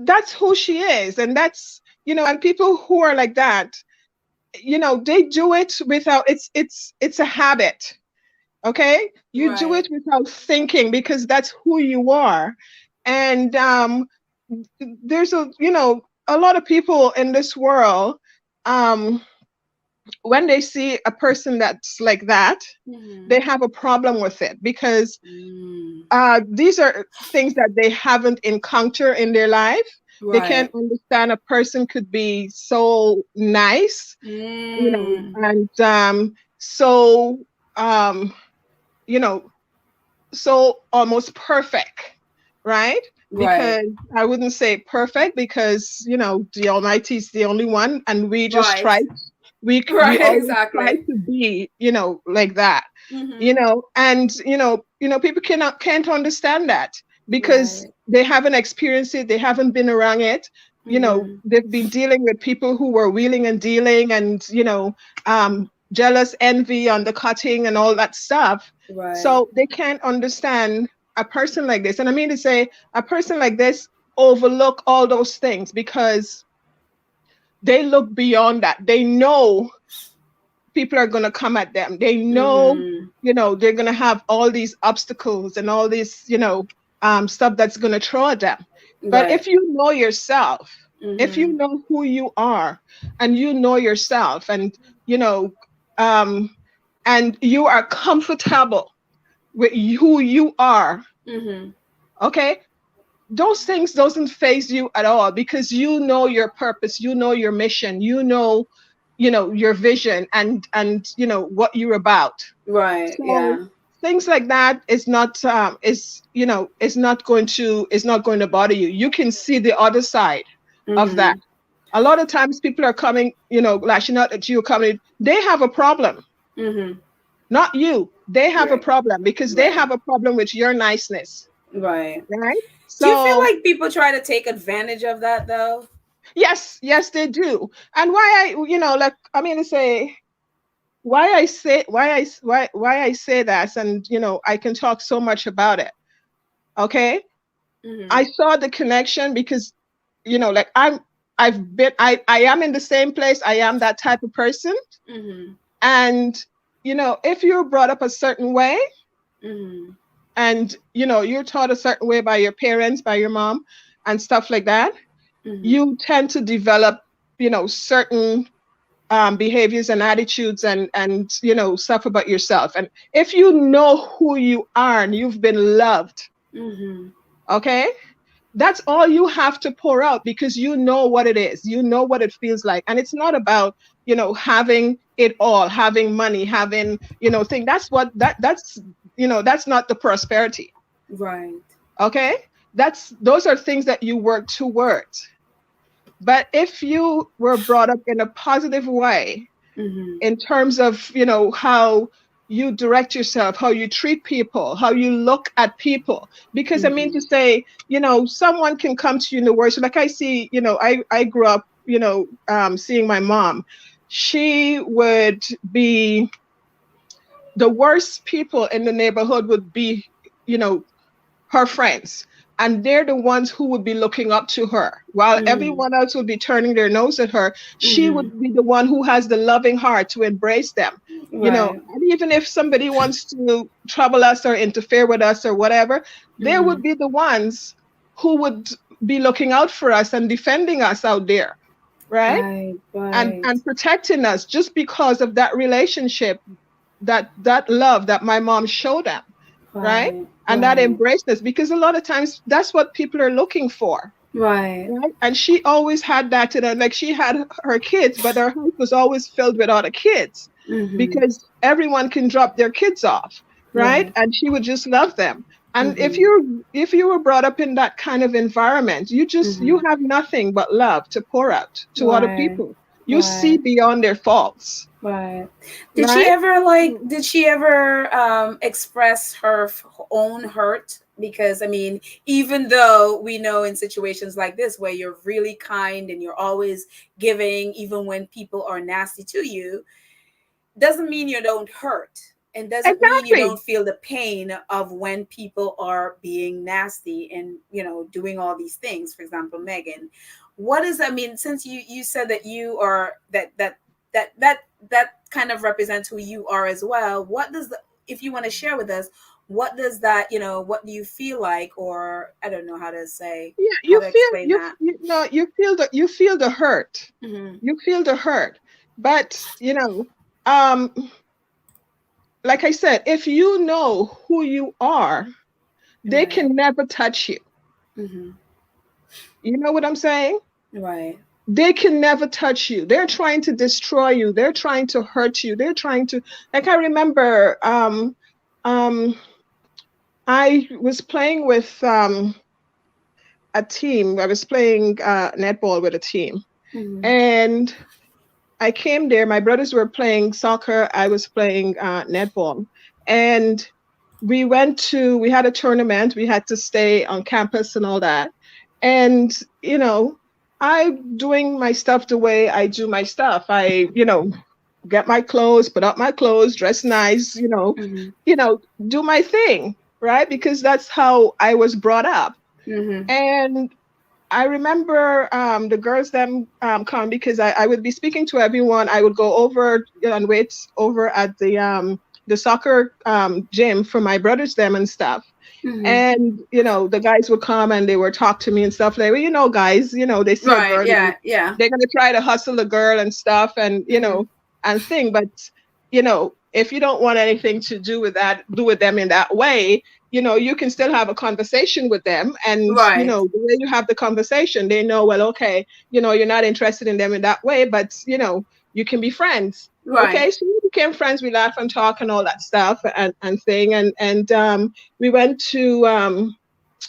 that's who she is. And that's, and people who are like that, they do it without, it's a habit. Okay. You do it without thinking because that's who you are. And there's a lot of people in this world, when they see a person that's like that, they have a problem with it because these are things that they haven't encountered in their life. They can't understand a person could be so nice, and so so almost perfect, right? Because I wouldn't say perfect because the Almighty is the only one, and we just try. We always try to be, like that, and people can't understand that because they haven't experienced it, they haven't been around it. They've been dealing with people who were wheeling and dealing, and jealous, envy, undercutting, and all that stuff. So they can't understand a person like this. And I mean to say, a person like this overlook all those things because they look beyond that. They know people are going to come at them. They know, they're going to have all these obstacles and all this, stuff that's going to throw at them. But if you know yourself, if you know who you are, and you know yourself, and, and you are comfortable with who you are, okay? Those things doesn't faze you at all because you know your purpose, you know your mission, you know your vision, and what you're about. So things like that is not is not going to bother you. You can see the other side of that. A lot of times people are coming, lashing out at you, coming. They have a problem, not you. They have a problem because they have a problem with your niceness. Right. So, do you feel like people try to take advantage of that though? Yes, they do. And why I say that, and I can talk so much about it. Okay. I saw the connection because I am in the same place. I am that type of person. And if you're brought up a certain way, and you're taught a certain way by your parents, by your mom, and stuff like that, you tend to develop certain behaviors and attitudes and stuff about yourself. And if you know who you are and you've been loved, okay, that's all you have to pour out because you know what it is, you know what it feels like. And it's not about having it all, having money, having thing. That's not the prosperity. Okay, those are things that you work towards. But if you were brought up in a positive way, in terms of how you direct yourself, how you treat people, how you look at people, because I mean to say, someone can come to you in the worst. Like I see, I grew up, seeing my mom. She would be, the worst people in the neighborhood would be, her friends. And they're the ones who would be looking up to her, while everyone else would be turning their nose at her. She would be the one who has the loving heart to embrace them. And even if somebody wants to trouble us or interfere with us or whatever, they would be the ones who would be looking out for us and defending us out there, right? And protecting us just because of that relationship, that love that my mom showed them, right? And that embraces, because a lot of times that's what people are looking for. Right. And she always had that to them. Like, she had her kids, but her house was always filled with other kids because everyone can drop their kids off. Right. And she would just love them. And if you were brought up in that kind of environment, you have nothing but love to pour out to other people. You see beyond their faults. Did she ever express her own hurt? Because I mean, even though we know in situations like this where you're really kind and you're always giving, even when people are nasty to you, doesn't mean you don't hurt. And doesn't mean you don't feel the pain of when people are being nasty and, you know, doing all these things. For example, Meghan, what does that mean? Since you said that you are that kind of represents who you are as well. What does if you want to share with us, what does that, you know, what do you feel like, or I don't know how to say, yeah, you know, you feel the hurt. Mm-hmm. You feel the hurt. But, you know, like I said, if you know who you are, they Right. can never touch you. Mm-hmm. You know what I'm saying? Right. They can never touch you. They're trying to destroy you. They're trying to hurt you. They're trying to, like, I remember I was playing with a team. I was playing netball with a team. Mm-hmm. And I came there. My brothers were playing soccer. I was playing netball. And we had a tournament. We had to stay on campus and all that. And, you know, I'm doing my stuff the way I do my stuff. I, you know, get my clothes, put up my clothes, dress nice, Mm-hmm. Do my thing, right? Because that's how I was brought up. Mm-hmm. And I remember the girls them come because I would be speaking to everyone. I would go over and wait over at the soccer gym for my brothers them and stuff. Mm-hmm. And the guys would come and they would talk to me and stuff like, well, guys, they see a girl, Yeah. they're gonna try to hustle the girl and stuff, and Mm-hmm. and thing. But if you don't want anything to do with them in that way, you can still have a conversation with them, and Right. the way you have the conversation, they know, well, okay, you're not interested in them in that way, but you can be friends. Right. Okay, so we became friends. We laugh and talk and all that stuff and thing. And we went to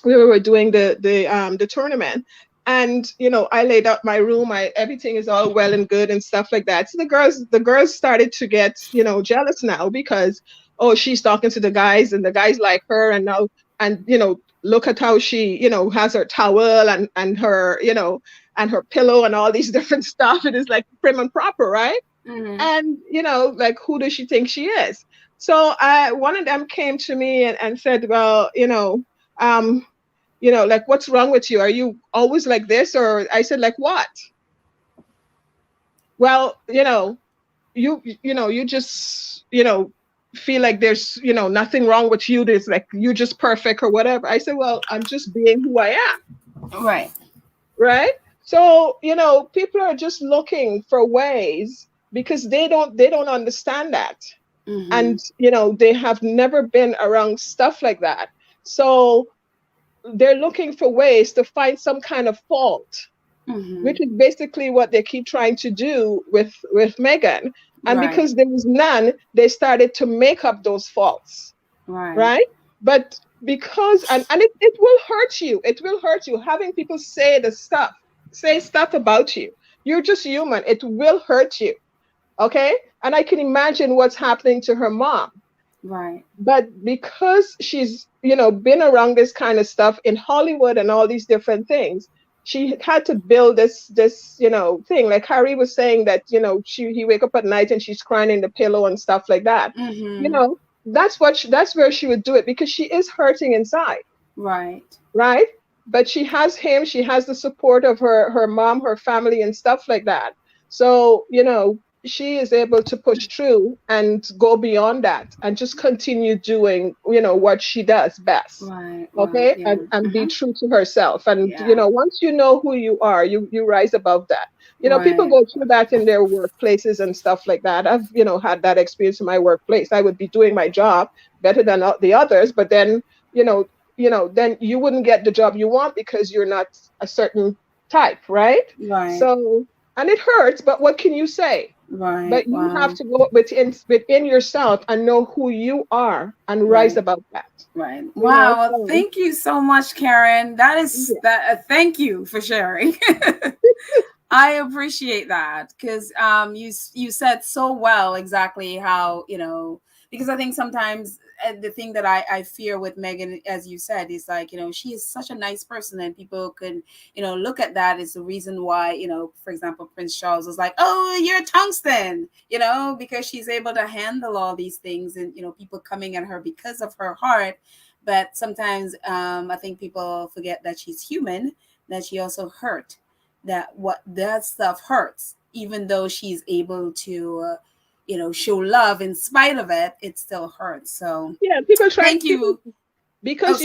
we were doing the tournament, and I laid out my room. Everything is all well and good and stuff like that. So the girls started to get jealous now, because she's talking to the guys and the guys like her, and now and look at how she has her towel and her and her pillow and all these different stuff. It is like prim and proper, right? Mm-hmm. And like, who does she think she is? So one of them came to me and said, well, like, what's wrong with you? Are you always like this? Or I said, like, what? Well, you just feel like there's nothing wrong with you. There's like, you're just perfect or whatever. I said, well, I'm just being who I am. Right. So people are just looking for ways, because they don't understand that. Mm-hmm. And they have never been around stuff like that, so they're looking for ways to find some kind of fault, Mm-hmm. which is basically what they keep trying to do with Meghan. And Right. because there was none, they started to make up those faults. Right. But because and it will hurt you. It will hurt you having people say stuff about you. You're just human. It will hurt you. Okay. And I can imagine what's happening to her mom. Right. But because she's, been around this kind of stuff in Hollywood and all these different things, she had to build this thing. Like Harry was saying that, he wake up at night and she's crying in the pillow and stuff like that. Mm-hmm. That's where she would do it, because she is hurting inside. Right. Right. But she has him. She has the support of her mom, her family, and stuff like that. So, she is able to push through and go beyond that and just continue doing, what she does best. Right. Okay. Yeah. And be true to herself. And, Yeah. once you know who you are, you rise above that. People go through that in their workplaces and stuff like that. I've, had that experience in my workplace. I would be doing my job better than the others, but then, then you wouldn't get the job you want because you're not a certain type, right? Right. So, and it hurts, but what can you say? Right. But you have to go within yourself and know who you are and rise above that. Right. Wow. Well, thank you so much, Karen. That is that. Thank you for sharing. I appreciate that, because you said so well exactly how, because I think sometimes, the thing that I fear with Meghan, as you said, is like, she is such a nice person, and people could, look at that as the reason why, for example, Prince Charles was like, oh, you're tungsten, because she's able to handle all these things, and, people coming at her because of her heart. But sometimes I think people forget that she's human, that she also hurt, that stuff hurts, even though she's able to, show love in spite of it, it still hurts. So yeah, people try. Thank you. Because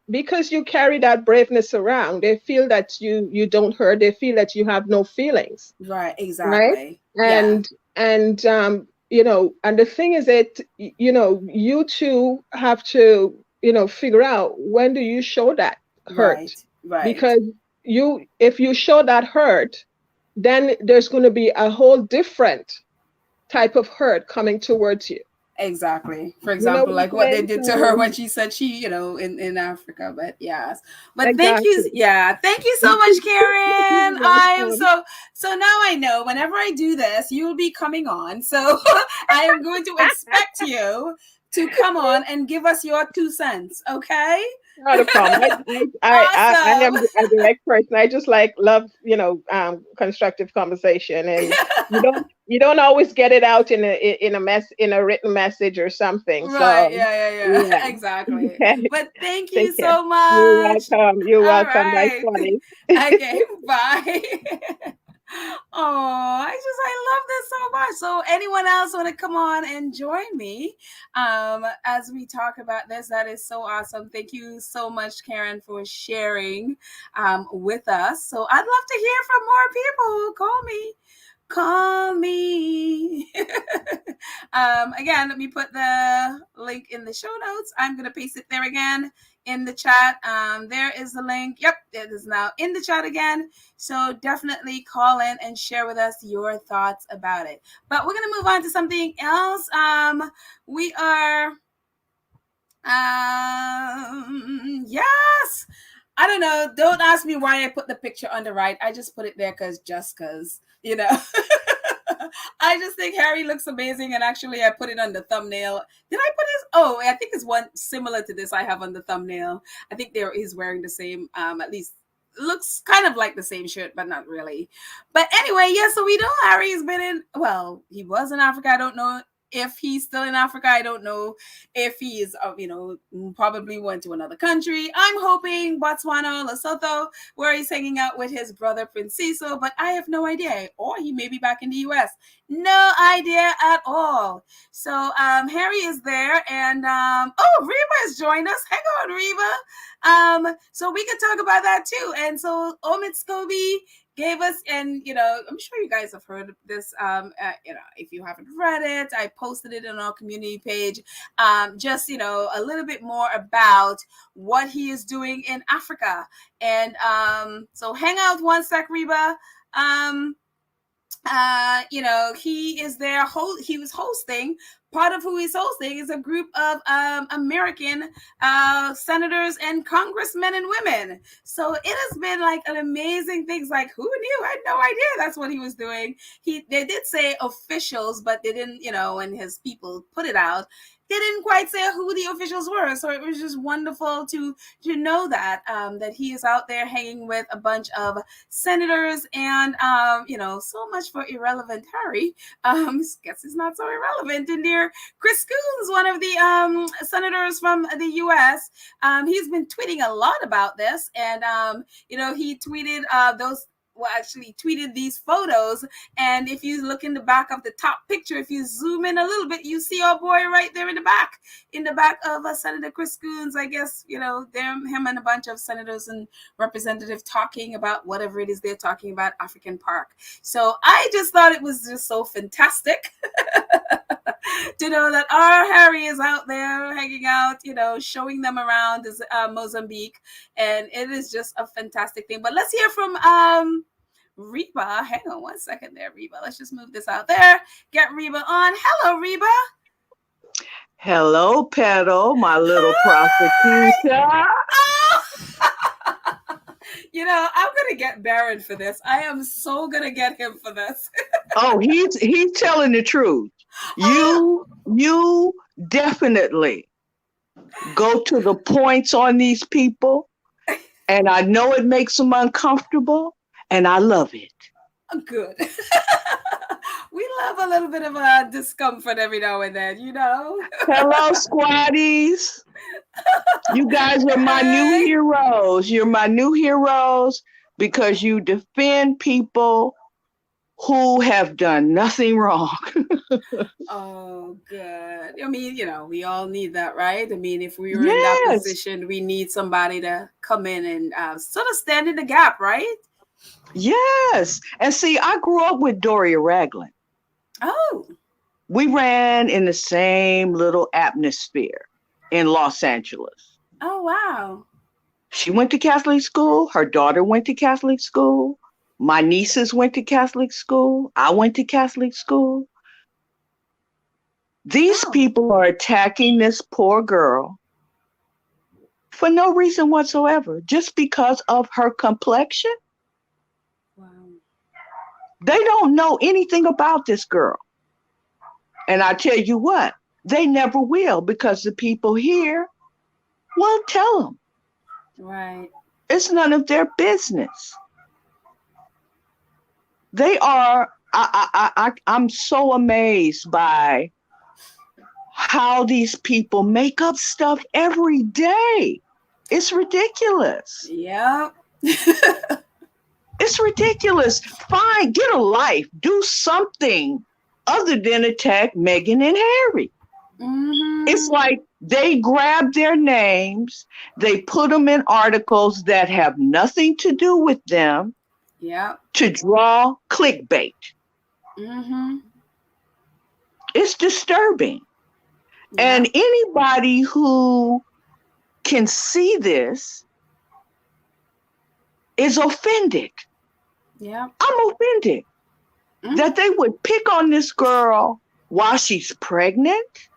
because you carry that braveness around, they feel that you don't hurt. They feel that you have no feelings. Right. Exactly. Right? And and the thing is that you two have to figure out, when do you show that hurt? Right. Because if you show that hurt, then there's going to be a whole different type of hurt coming towards you. Exactly. For example, like what they did to her when she said she, in Africa. But yes. But exactly. Thank you so much, Karen. I am so now I know whenever I do this, you'll be coming on. So I am going to expect you to come on and give us your 2 cents. Okay? Not a problem. I am a direct person. I just love constructive conversation, and you don't always get it out in a written message or something. Right? So, yeah. Exactly. But thank you so much. You're welcome. Right. That's funny. Okay. Bye. Oh, I love this so much. So anyone else want to come on and join me as we talk about this? That is so awesome. Thank you so much, Karen, for sharing with us. So I'd love to hear from more people. Call me. Again, let me put the link in the show notes. I'm going to paste it there again in the chat. There is the link. Yep, it is now in the chat again. So definitely call in and share with us your thoughts about it. But we're going to move on to something else. We are, yes. I don't know. Don't ask me why I put the picture on the right. I just put it there because I just think Harry looks amazing, and actually I put it on the thumbnail. Did I put his? Oh, I think it's one similar to this I have on the thumbnail. I think he's wearing the same, at least looks kind of like the same shirt, but not really. But anyway, yeah, so we know Harry's been he was in Africa. I don't know if he's still in Africa. I don't know if he is, probably went to another country. I'm hoping Botswana or Lesotho, where he's hanging out with his brother, Prince Cecil, but I have no idea. Or he may be back in the US. No idea at all. So Harry is there, and Reba has joined us. Hang on, Reba. So we can talk about that too. And so Omid Scobie gave us, and I'm sure you guys have heard of this. If you haven't read it, I posted it on our community page. Just a little bit more about what he is doing in Africa. And so hang out one sec, Reba. He is there. He was hosting. Part of who he's hosting is a group of American senators and congressmen and women. So it has been like an amazing thing. Like, who knew? I had no idea that's what he was doing. They did say officials, but they didn't, when his people put it out, they didn't quite say who the officials were. So it was just wonderful to know that he is out there hanging with a bunch of senators, and so much for irrelevant Harry. Guess he's not so irrelevant. And dear Chris Coons, one of the senators from the US, he's been tweeting a lot about this, and he tweeted tweeted these photos. And if you look in the back of the top picture, if you zoom in a little bit, you see our boy right there in the back of Senator Chris Coons. I guess, him and a bunch of senators and representatives talking about whatever it is they're talking about, African Park. So I just thought it was just so fantastic to know that our Harry is out there hanging out, showing them around Mozambique. And it is just a fantastic thing. But let's hear from Reba. Hang on one second there, Reba. Let's just move this out there. Get Reba on. Hello, Reba. Hello, Petal, my little prosecutor. Oh. I'm gonna get Baron for this. I am so gonna get him for this. Oh, he's telling the truth. You definitely go to the points on these people, and I know it makes them uncomfortable, and I love it. Good. We love a little bit of a discomfort every now and then, you know. Hello, squatties. You guys are my new heroes. You're my new heroes because you defend people who have done nothing wrong. Oh, good. I mean, you know, we all need that, right? I mean, if we were in that position, we need somebody to come in and sort of stand in the gap, right? Yes. And see, I grew up with Doria Ragland. Oh. We ran in the same little atmosphere in Los Angeles. Oh, wow. She went to Catholic school. Her daughter went to Catholic school. My nieces went to Catholic school. I went to Catholic school. These people are attacking this poor girl for no reason whatsoever, just because of her complexion. Wow. They don't know anything about this girl. And I tell you what, they never will, because the people here won't tell them. Right. It's none of their business. They are, I'm so amazed by how these people make up stuff every day. It's ridiculous. Yeah. It's ridiculous. Fine, get a life. Do something other than attack Meghan and Harry. Mm-hmm. It's like they grab their names, they put them in articles that have nothing to do with them. Yeah. To draw clickbait. Mm-hmm. It's disturbing. Yeah. And anybody who can see this is offended. Yeah. I'm offended that they would pick on this girl while she's pregnant,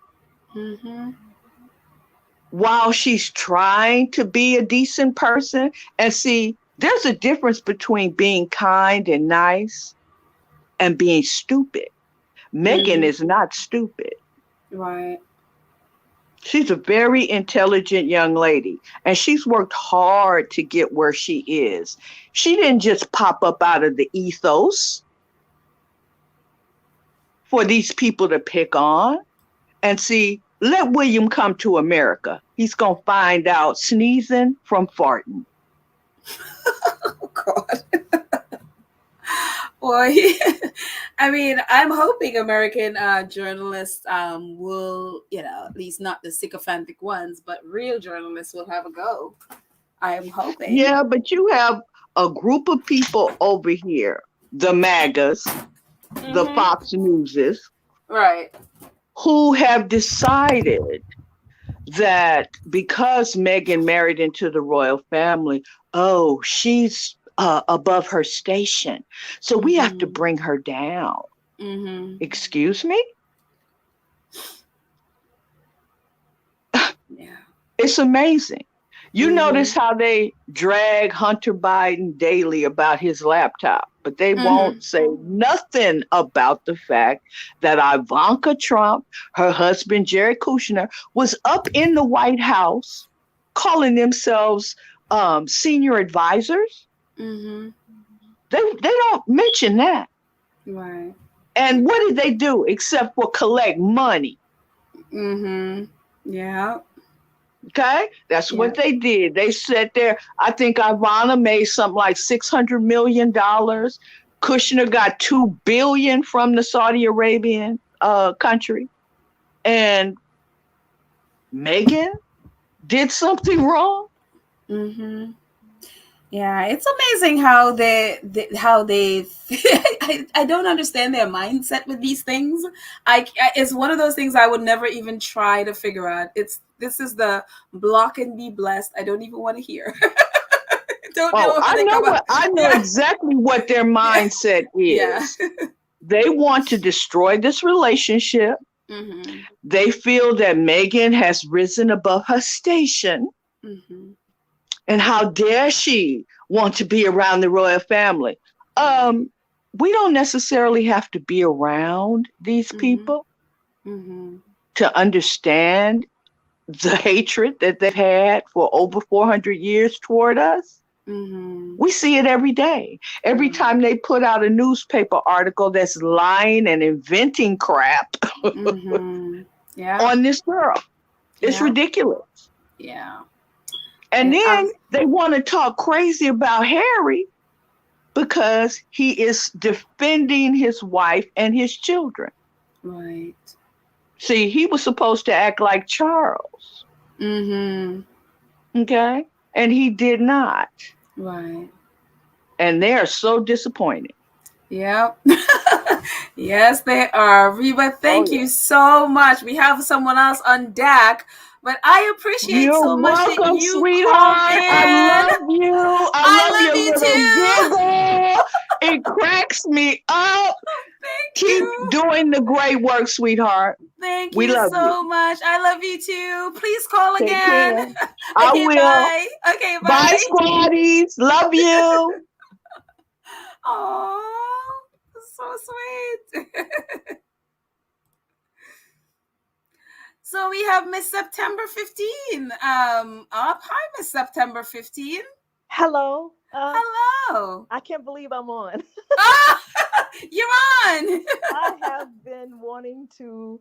while she's trying to be a decent person. And see, there's a difference between being kind and nice and being stupid. Meghan is not stupid. Right. She's a very intelligent young lady, and she's worked hard to get where she is. She didn't just pop up out of the ethos for these people to pick on. And see, let William come to America. He's going to find out sneezing from farting. Oh, God. Boy, I mean, I'm hoping American journalists will, you know, at least not the sycophantic ones, but real journalists will have a go. I'm hoping. Yeah, but you have a group of people over here, the MAGAs, the Fox Newses, right, who have decided that because Meghan married into the royal family, oh, she's above her station, so we have to bring her down. Excuse me? Yeah. It's amazing. You notice how they drag Hunter Biden daily about his laptop, but they won't say nothing about the fact that Ivanka Trump, her husband Jared Kushner, was up in the White House calling themselves senior advisors. They don't mention that. Right. And what did they do except for collect money? Yeah. Okay, that's what they did. They sat there. I think Ivana made something like $600 million. Kushner got $2 billion from the Saudi Arabian country, and Meghan did something wrong. Yeah, it's amazing how they I don't understand their mindset with these things. It's one of those things I would never even try to figure out. This is the block and be blessed. I don't even want to hear. I know exactly what their mindset is. Yeah. They want to destroy this relationship. They feel that Meghan has risen above her station. And how dare she want to be around the royal family? We don't necessarily have to be around these people to understand the hatred that they've had for over 400 years toward us. Mm-hmm. We see it every day. Every time they put out a newspaper article that's lying and inventing crap Mm-hmm. Yeah. on this girl. It's Yeah. ridiculous. Yeah. And then they want to talk crazy about Harry because he is defending his wife and his children. Right. See, he was supposed to act like Charles. Mm-hmm. Okay? And he did not. Right. And they are so disappointed. Yep. Yes, they are. Reba, thank you so much. We have someone else on deck, but I appreciate You're so much that welcome, you sweetheart. called in. I love you. I love your you little giggle. It cracks me up. Keep doing the great work, sweetheart. Thank We you love so you. much. I love you too. Please call Take again. care. I will. Bye. Okay, bye. Bye, squaddies. Love you. Oh, so sweet. So we have Miss September 15 up. Hi, Miss September 15. Hello. Hello. I can't believe I'm on. You're on. I have been wanting to,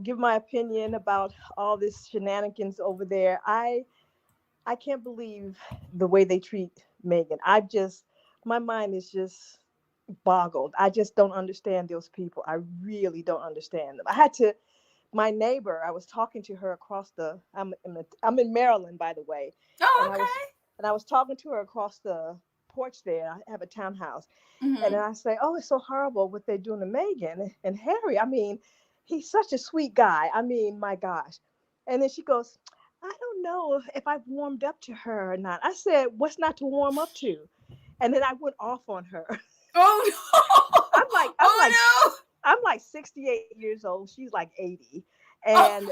give my opinion about all this shenanigans over there. I can't believe the way they treat Meghan. My mind is just boggled. I just don't understand those people. I really don't understand them. My neighbor, I was talking to her across I'm in Maryland, by the way. Oh, okay. And I was talking to her across the porch there. I have a townhouse. Mm-hmm. And I say, oh, it's so horrible what they're doing to Meghan and Harry. I mean, he's such a sweet guy. I mean, my gosh. And then she goes, I don't know if I've warmed up to her or not. I said, what's not to warm up to? And then I went off on her. Oh, no. I'm like 68 years old. She's like 80. And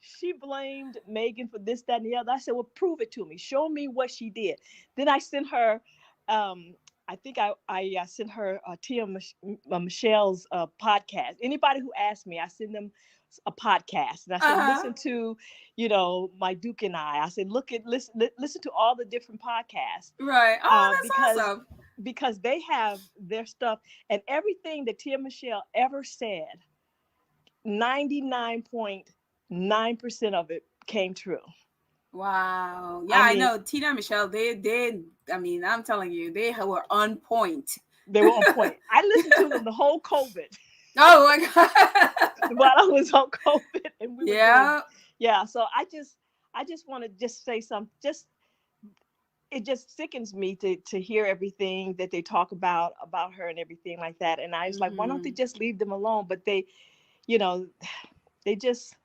she blamed Meghan for this, that, and the other. I said, well, prove it to me. Show me what she did. Then I sent her, I think I sent her Tia Michelle's podcast. Anybody who asks me, I send them a podcast. And I said, listen to, my Duke and I said, listen to all the different podcasts. Right. Oh, that's awesome. Because they have their stuff, and everything that Tia Michelle ever said, 99.9% of it came true. Wow. Yeah, I know. Tina and Michelle, I'm telling you, they were on point. They were on point. I listened to them the whole COVID. Oh my God. While I was on COVID. And we were so I just want to just say something. It just sickens me to hear everything that they talk about her and everything like that. And I was like, why don't they just leave them alone? But they, they're just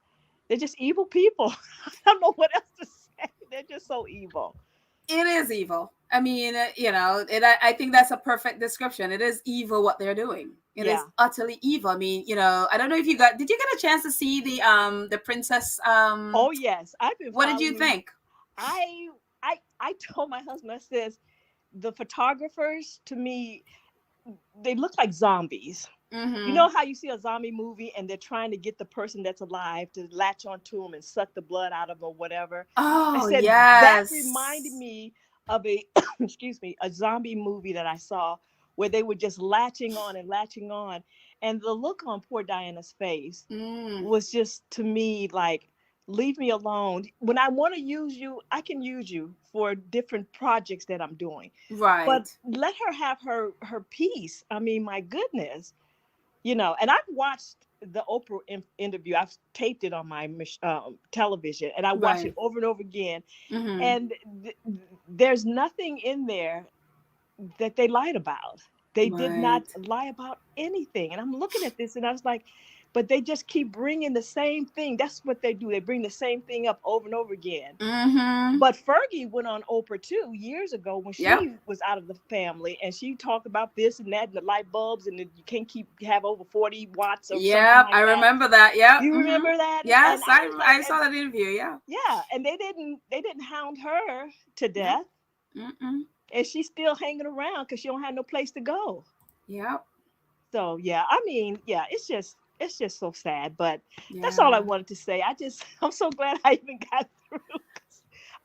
evil people. I don't know what else to say. They're just so evil. It is evil. I mean, I think that's a perfect description. It is evil what they're doing. It is utterly evil. I mean, I don't know if did you get a chance to see the princess? Oh yes, What did you think? I told my husband, I says, the photographers, to me, they look like zombies. Mm-hmm. You know how you see a zombie movie and they're trying to get the person that's alive to latch onto them and suck the blood out of them or whatever? Oh, I said, yes. That reminded me of a zombie movie that I saw where they were just latching on. And the look on poor Diana's face was just, to me, like, leave me alone. When I want to use you, I can use you for different projects that I'm doing. Right. But let her have her peace. I mean, my goodness, and I've watched the Oprah interview. I've taped it on my television, and I watched it over and over again. Mm-hmm. And there's nothing in there that they lied about. They did not lie about anything. And I'm looking at this and I was like, but they just keep bringing the same thing. That's what they do. They bring the same thing up over and over again. Mm-hmm. But Fergie went on Oprah too years ago when she was out of the family, and she talked about this and that and the light bulbs and you can't have over 40 watts or something like I remember that. Yeah. You remember that? Yes, I saw that interview. Yeah. Yeah, and they didn't hound her to death. Mm-mm. And she's still hanging around because she don't have no place to go. Yeah. So I mean, it's just it's just so sad. But that's all I wanted to say. I'm so glad I even got through.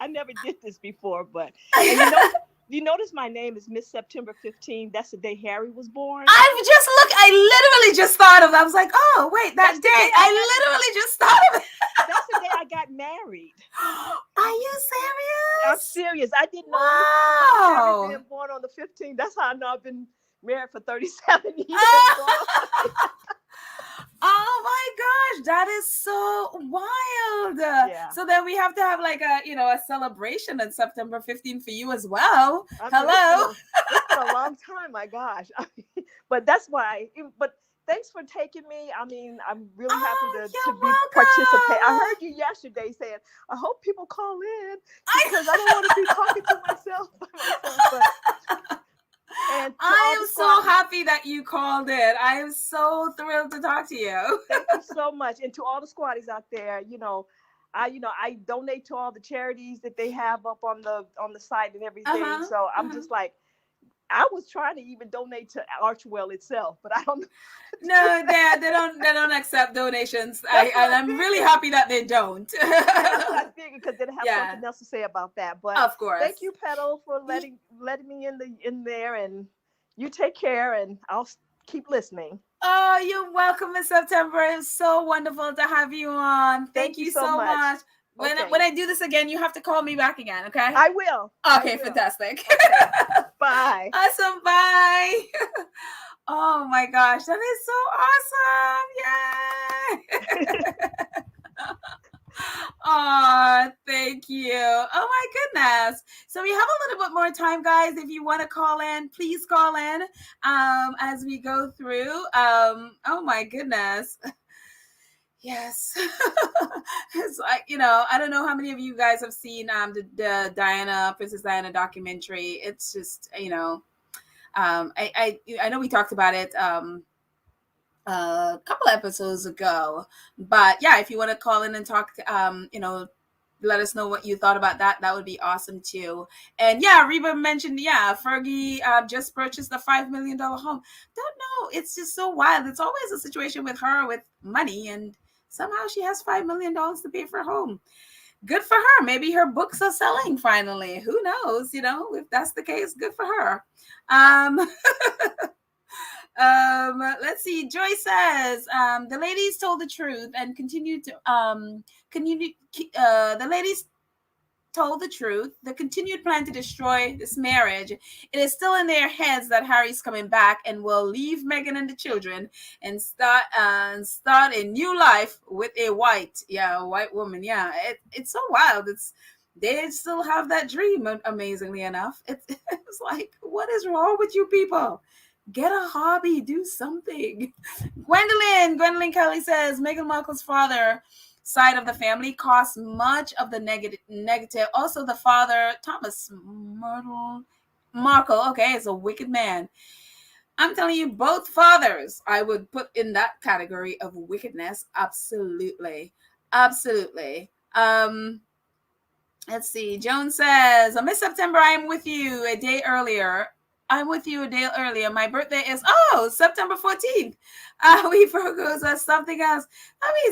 I never did this before, but and you notice my name is Miss September 15. That's the day Harry was born. I literally just thought of it. I was like, oh, wait, that day. I literally just thought of it. That's the day I got married. Are you serious? I'm serious. I didn't know Harry being born on the 15th. That's how I know I've been married for 37 years. Oh my gosh, that is so wild. Yeah. So then we have to have like a celebration on September 15th for you as well. Hello. It's been a long time, my gosh. But that's why, but thanks for taking me. I mean, I'm really happy to be participate. I heard you yesterday saying, I hope people call in because I don't want to be talking to myself by myself. And I am so happy that you called in. I am so thrilled to talk to you. Thank you so much. And to all the squatties out there, I donate to all the charities that they have up on the site and everything. So I'm just like, I was trying to even donate to Archwell itself, but I don't know. No, they don't accept donations. I'm really happy that they don't. I figured because they have something else to say about that. But of course, thank you, Petal, for letting me in there, and you take care, and I'll keep listening. Oh, you're welcome, Miss September. It's so wonderful to have you on. Thank you so much. When I do this again, you have to call me back again, okay? I will. Okay, fantastic. Okay. Bye. Awesome. Bye. Oh my gosh, that is so awesome. Yay. Oh, thank you. Oh my goodness. So we have a little bit more time, guys. If you want to call in, please call in as we go through. Oh my goodness. Yes. It's like, I don't know how many of you guys have seen the Princess Diana documentary. It's just, I know we talked about it a couple episodes ago, but yeah, if you want to call in and talk, let us know what you thought about that. That would be awesome too. And yeah, Reba mentioned, Fergie just purchased a $5 million home. Don't know. It's just so wild. It's always a situation with her with money, and somehow she has $5 million to pay for a home. Good for her. Maybe her books are selling finally. Who knows? If that's the case, good for her. Let's see. Joy says the ladies told the truth and continued to the ladies told the truth. The continued plan to destroy this marriage. It is still in their heads that Harry's coming back and will leave Meghan and the children and start a new life with a white woman. Yeah, it's so wild. They still have that dream. Amazingly enough, it's like, what is wrong with you people? Get a hobby, do something. Gwendolyn Kelly says Meghan Markle's father side of the family costs much of the negative. Also, the father, Thomas Markle, is a wicked man. I'm telling you, both fathers I would put in that category of wickedness. Absolutely. Let's see. Joan says, Miss September, I'm with you a day earlier. My birthday is September 14th. We Virgos are something else.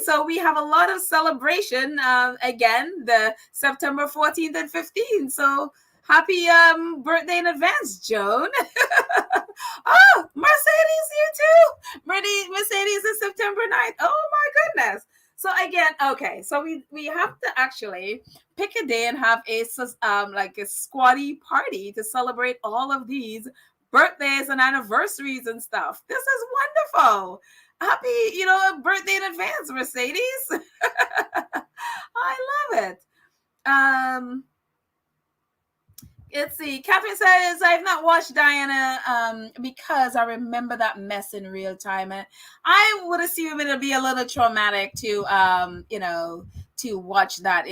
So we have a lot of celebration. Again, the September 14th and 15th. So happy birthday in advance, Joan. Mercedes, you too. Mercedes is September 9th. Oh my goodness. So again, so we have to actually pick a day and have a squatty party to celebrate all of these birthdays and anniversaries and stuff. This is wonderful. Happy, birthday in advance, Mercedes. I love it. Let's see. Catherine says, I've not watched Diana because I remember that mess in real time. And I would assume it'll be a little traumatic to watch that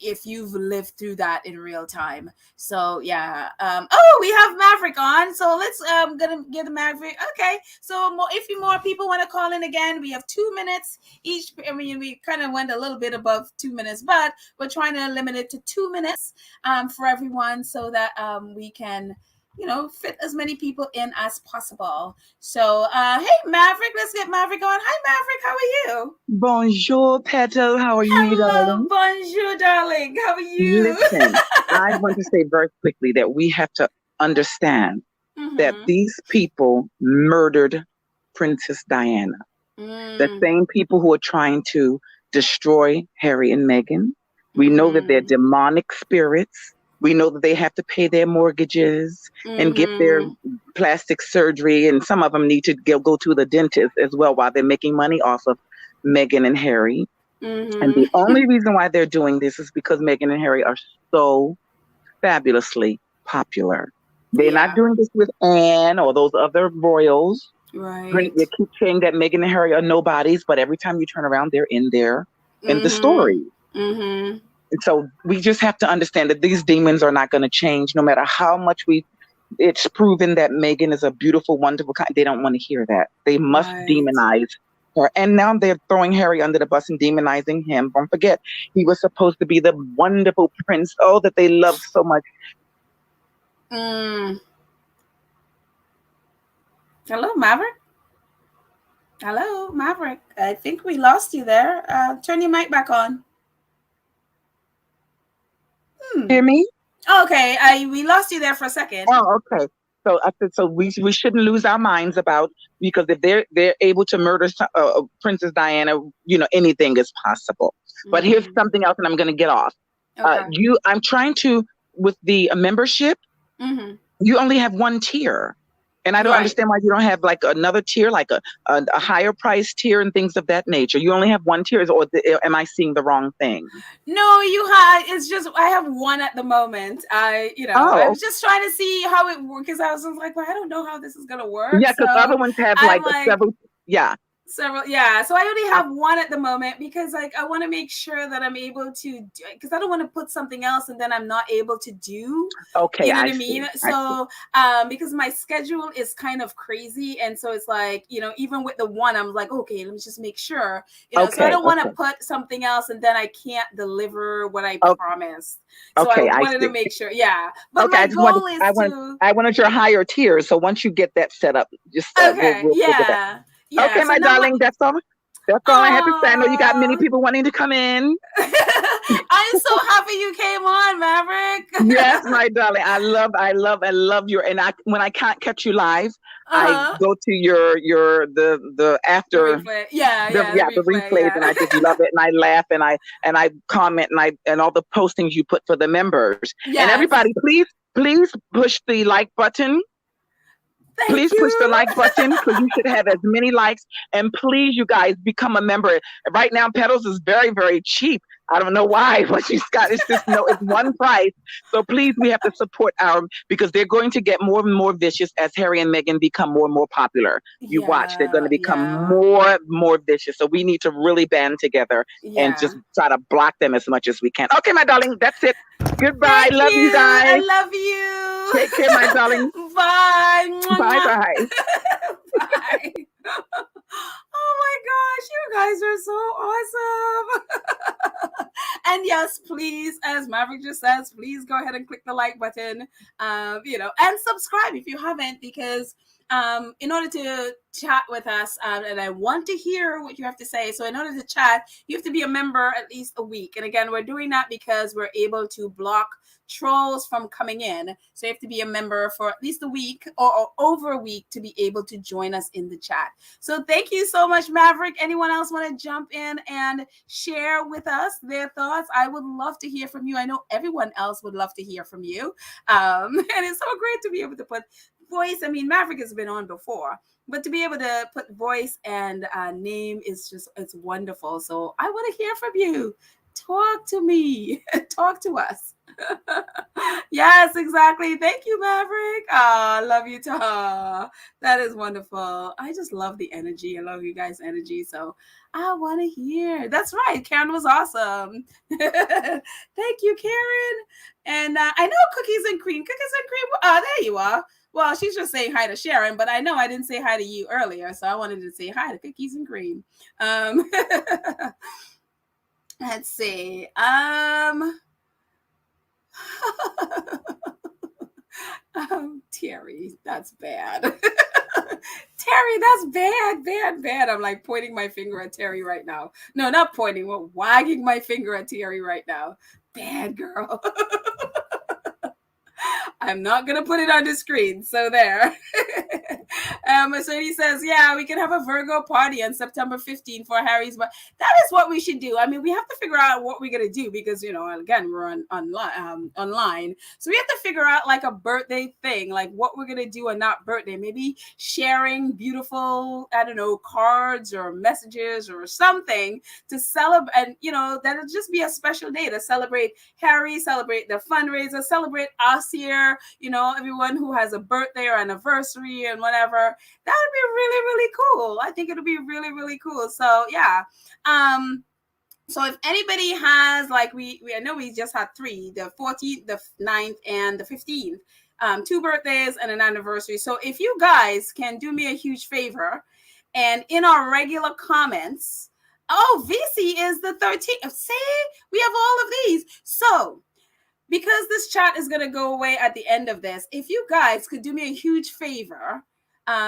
if you've lived through that in real time. So yeah. We have Maverick on. So let's gonna get the Maverick. Okay. So if more people want to call in again, we have 2 minutes each. I mean, we kind of went a little bit above 2 minutes, but we're trying to limit it to 2 minutes for everyone so that we can fit as many people in as possible. So, hey, Maverick, let's get Maverick on. Hi, Maverick, how are you? Bonjour, Petal. How are you, Hello, darling? bonjour, darling. How are you? Listen, I want to say very quickly that we have to understand that these people murdered Princess Diana. The same people who are trying to destroy Harry and Meghan. We know that they're demonic spirits. We know that they have to pay their mortgages and get their plastic surgery, and some of them need to go to the dentist as well while they're making money off of Meghan and Harry. And the only reason why they're doing this is because Meghan and Harry are so fabulously popular. They're not doing this with Anne or those other royals. Right. They keep saying that Meghan and Harry are nobodies, but every time you turn around, they're in there in the story. And so we just have to understand that these demons are not going to change, no matter how much it's proven that Meghan is a beautiful, wonderful kind. They don't want to hear that. They must demonize her. And now they're throwing Harry under the bus and demonizing him. Don't forget, he was supposed to be the wonderful prince, that they love so much. Hello, Maverick. Hello, Maverick. I think we lost you there. Turn your mic back on. Hear me? Okay, we lost you there for a second. Oh, okay. So I said, so we shouldn't lose our minds because if they're able to murder Princess Diana, anything is possible. But here's something else, and I'm going to get off. Okay. I'm trying to, with the membership, you only have one tier. And I don't understand why you don't have like another tier, like a higher price tier and things of that nature. You only have one tier, or am I seeing the wrong thing? No, it's just, I have one at the moment. I was just trying to see how it works, because I was like, well, I don't know how this is going to work. Yeah, because other ones have several, several. So I only have one at the moment, because I want to make sure that I'm able to, because I don't want to put something else and then I'm not able to do. Okay, you know what I mean? So because my schedule is kind of crazy, and so it's like, even with the one, I'm like, okay, let me just make sure, so I don't want to put something else and then I can't deliver what I promised. So I wanted to make sure. But my goal is I wanted your higher tier, so once you get that set up, just we'll figure that. Okay, so my darling, that's all I have to say. I know you got many people wanting to come in. I'm so happy you came on, Maverick. Yes, my darling. I love your, and when I can't catch you live, I go to the after the replay. The replays, and I just love it, and I laugh, and I comment, and all the postings you put for the members. And everybody, please push the like button. Please push the like button, because you should have as many likes. And please, you guys, become a member. Right now, Petals is very, very cheap. I don't know why, but it's one price. So please, we have to support because they're going to get more and more vicious as Harry and Meghan become more and more popular. You watch, they're going to become more vicious. So we need to really band together and just try to block them as much as we can. Okay, my darling, that's it. Goodbye. Thank love you guys. I love you. Take care, my darling. Bye. Bye. Bye. Oh my gosh, you guys are so awesome. And yes, please, as Maverick just says, please go ahead and click the like button, and subscribe if you haven't, because in order to chat with us, and I want to hear what you have to say. So in order to chat, you have to be a member at least a week. And again, we're doing that because we're able to block trolls from coming in. So you have to be a member for at least a week or over a week to be able to join us in the chat. So thank you so much, Maverick. Anyone else want to jump in and share with us their thoughts? I would love to hear from you. I know everyone else would love to hear from you. And it's so great to be able to put voice. I mean, Maverick has been on before, but to be able to put voice and name it's wonderful. So I want to hear from you. Talk to me. Talk to us. Yes, exactly. Thank you, Maverick. I love you, Taha. That is wonderful. I just love the energy. I love you guys' energy. So I want to hear. That's right. Karen was awesome. Thank you, Karen. And I know Cookies and Cream. There you are. Well, she's just saying hi to Sharon, but I know I didn't say hi to you earlier, so I wanted to say hi to Cookies and Cream. Let's see. Terry, that's bad. Terry, that's bad. I'm like pointing my finger at Terry right now. No, not pointing, but wagging my finger at Terry right now. Bad girl. I'm not going to put it on the screen. So there. Mercedes says, yeah, we can have a Virgo party on September 15th for Harry's. But that is what we should do. I mean, we have to figure out what we're going to do because, you know, again, we're online. So we have to figure out like a birthday thing, like what we're going to do on that birthday. Maybe sharing beautiful, I don't know, cards or messages or something to celebrate. And, you know, that'll just be a special day to celebrate Harry, celebrate the fundraiser, celebrate us here. You know, everyone who has a birthday or anniversary and whatever, that would be really, really cool. I think it'll be really, really cool. So yeah. So if anybody has, like, we I know we just had 3, the 14th, the 9th, and the 15th, 2 birthdays and an anniversary. So if you guys can do me a huge favor, and in our regular comments, oh, VC is the 13th. See, we have all of these. So because this chat is going to go away at the end of this, if you guys could do me a huge favor,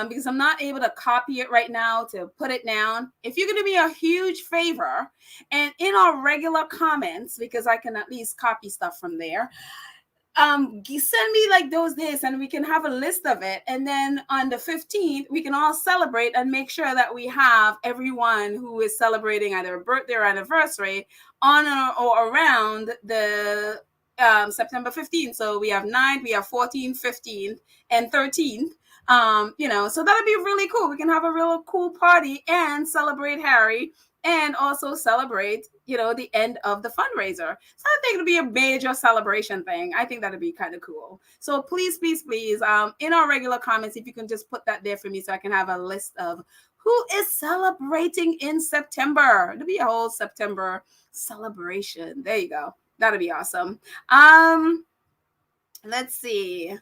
because I'm not able to copy it right now to put it down. If you could do me a huge favor, and in our regular comments, because I can at least copy stuff from there, send me like those days and we can have a list of it. And then on the 15th, we can all celebrate and make sure that we have everyone who is celebrating either a birthday or anniversary on or around the September 15th. So we have 9th, we have 14th, 15th, and 13th. You know, so that'd be really cool. We can have a real cool party and celebrate Harry and also celebrate, you know, the end of the fundraiser. So I think it'll be a major celebration thing. I think that'd be kind of cool. So please, in our regular comments, if you can just put that there for me so I can have a list of who is celebrating in September. It'll be a whole September celebration. There you go. That'd be awesome. Let's see.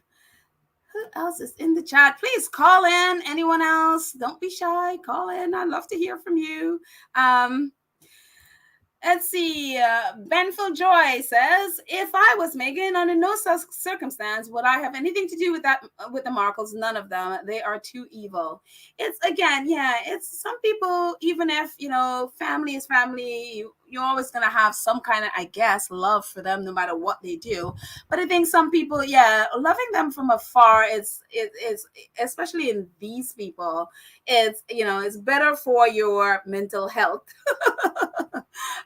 Who else is in the chat? Please call in. Anyone else? Don't be shy. Call in. I'd love to hear from you. Let's see. Benful Joy says, if I was Meghan, under no circumstance would I have anything to do with that, with the Markles. None of them. They are too evil. It's, again, yeah, it's some people, even if, you know, family is family, you're always going to have some kind of, I guess, love for them no matter what they do. But I think some people, yeah, loving them from afar is especially in these people, it's, you know, it's better for your mental health.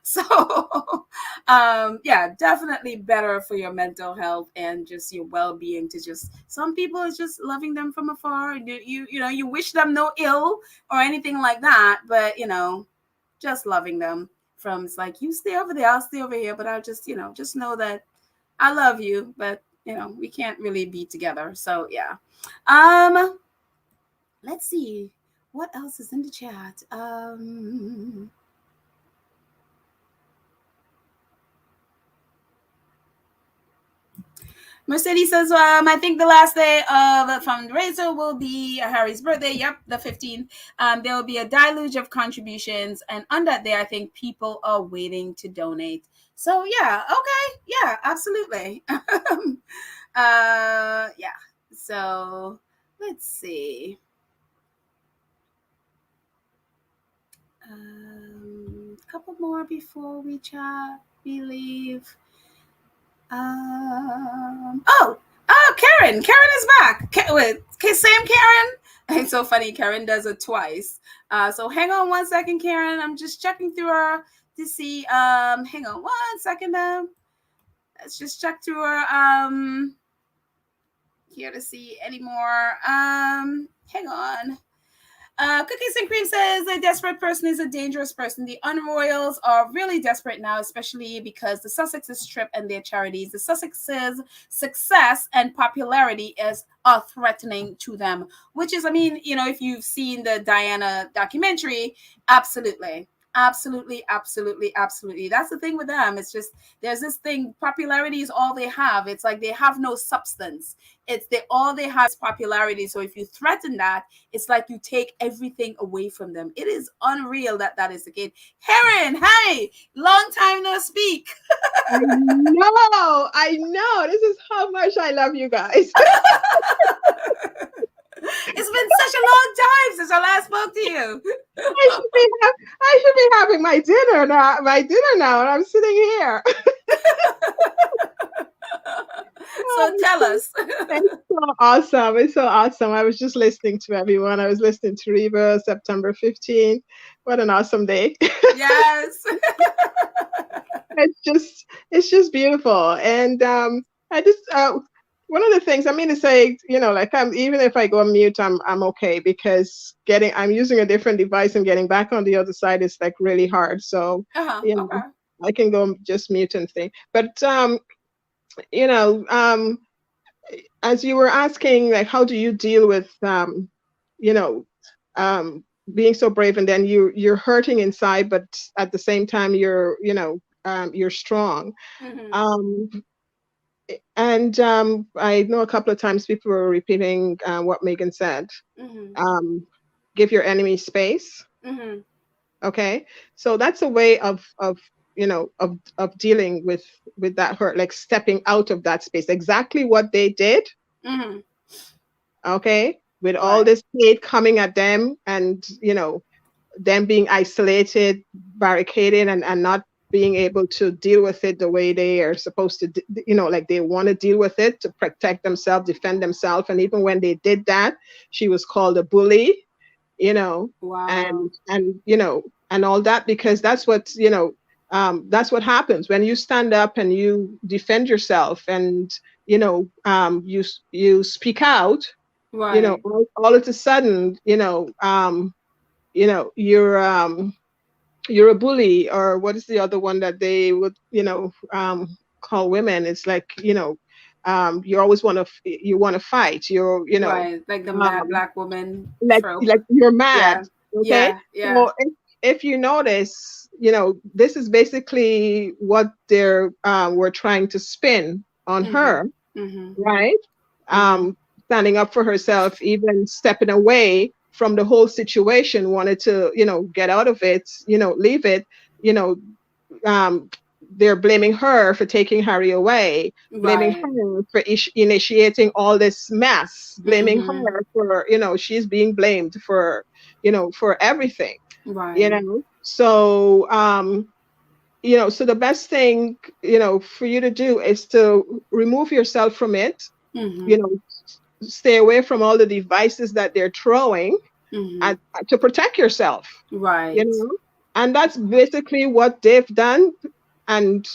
So, yeah, definitely better for your mental health and just your well-being to just, some people it's just loving them from afar. You know, you wish them no ill or anything like that, but, you know, just loving them from, it's like, you stay over there, I'll stay over here, but I'll just, you know, just know that I love you, but, you know, we can't really be together. So, yeah. Let's see. What else is in the chat? Mercedes says, I think the last day of the fundraiser will be Harry's birthday. Yep, the 15th. There will be a deluge of contributions. And on that day, I think people are waiting to donate. So, yeah, okay. Yeah, absolutely. Yeah. So, let's see. A couple more before we leave. Karen is back. Same Karen. It's so funny. Karen does it twice. So hang on 1 second, Karen. I'm just checking through her to see. Hang on 1 second. Let's just check through her. Here to see any more. Hang on. Cookies and Cream says a desperate person is a dangerous person. The Unroyals are really desperate now, especially because the Sussex's trip and their charities. The Sussex's success and popularity are threatening to them, which is, I mean, you know, if you've seen the Diana documentary, absolutely. Absolutely, absolutely, absolutely. That's the thing with them. It's just there's this thing. Popularity is all they have. It's like they have no substance. It's all they have is popularity. So if you threaten that, it's like you take everything away from them. It is unreal that is the case. Heron, hey, long time no speak. I know. This is how much I love you guys. It's been such a long time since I last spoke to you. I should be having my dinner now, and I'm sitting here. So tell us. It's so awesome. It's so awesome. I was just listening to everyone. I was listening to Reba, September 15th. What an awesome day. Yes. It's just beautiful. And I just one of the things I mean to say, like even if I go on mute, I'm okay, because I'm using a different device and getting back on the other side is like really hard. So Okay. I can go just mute and thing. But as you were asking, like, how do you deal with being so brave, and then you're hurting inside, but at the same time you're strong. Mm-hmm. And I know a couple of times people were repeating what Meghan said. Mm-hmm. Give your enemy space. Mm-hmm. Okay, so that's a way of dealing with that hurt, like stepping out of that space. Exactly what they did. Mm-hmm. Okay, with all this hate coming at them, and them being isolated, barricaded, and not being able to deal with it the way they are supposed to, like they want to deal with it to protect themselves, defend themselves. And even when they did that, she was called a bully, Wow. and all that, because that's what, that's what happens when you stand up and you defend yourself, and, you speak out, Right. all of a sudden, you're a bully, or what is the other one that they would, call women? It's like, you always want to fight. Right, like the mad black woman like trope. you're mad. Yeah. Okay. Yeah. So if you notice, this is basically what they're were trying to spin on her, right? Standing up for herself, even stepping away from the whole situation, wanted to, get out of it, leave it, they're blaming her for taking Harry away, blaming her for initiating all this mess, blaming her for, she's being blamed for, for everything, So, so the best thing, for you to do is to remove yourself from it, stay away from all the devices that they're throwing, and to protect yourself, and that's basically what they've done, and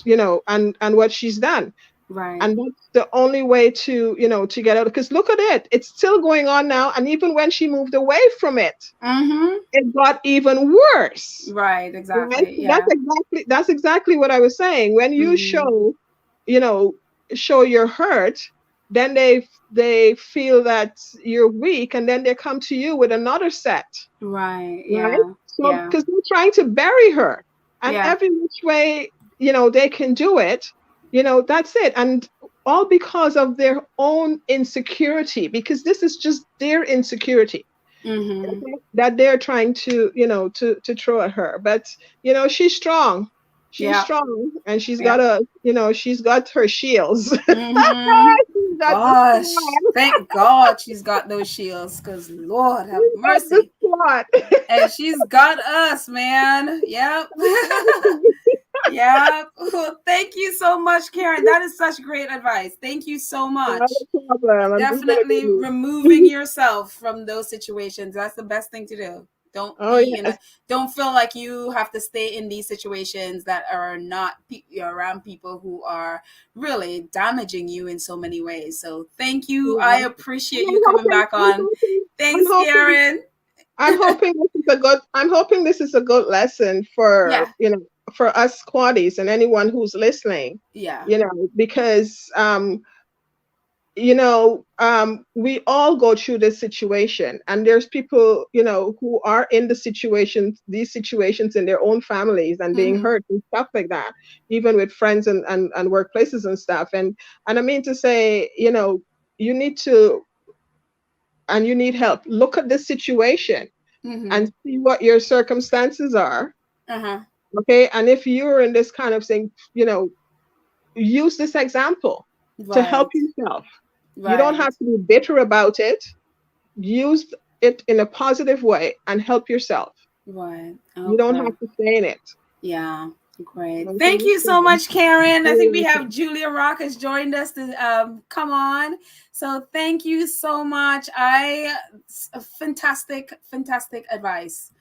and what she's done, and that's the only way to to get out, because look at it, it's still going on now, and even when she moved away from it, it got even worse. Exactly. Right? That's exactly what I was saying. When you show your hurt, then they feel that you're weak, and then they come to you with another set. Right. So because they're trying to bury her, and every which way they can do it, that's it, and all because of their own insecurity, because this is just their insecurity that they're trying to to throw at her. But she's strong. She's strong, and she's got she's got her shields. Gosh, thank God she's got those shields, because Lord have mercy. And she's got us, man. Yep. Yeah. Well, thank you so much, Karen. That is such great advice. Thank you so much. No problem. Definitely removing yourself from those situations. That's the best thing to do. Don't don't feel like you have to stay in these situations that are not around people who are really damaging you in so many ways. So thank you. I appreciate you coming back on. Thanks, Karen. I'm hoping this is a good lesson for for us Quaddies and anyone who's listening. Yeah. Because we all go through this situation, and there's people, who are in these situations in their own families and being hurt and stuff like that, even with friends and workplaces and stuff. And I mean to say, you need to, and you need help. Look at the situation and see what your circumstances are. Okay. And if you're in this kind of thing, use this example to help yourself. You don't have to be bitter about it. Use it in a positive way and help yourself. Right. You don't have to stay in it. Yeah. Great. Thank you so much, Karen. I think we have Julia Rock has joined us to come on. So thank you so much. Fantastic advice,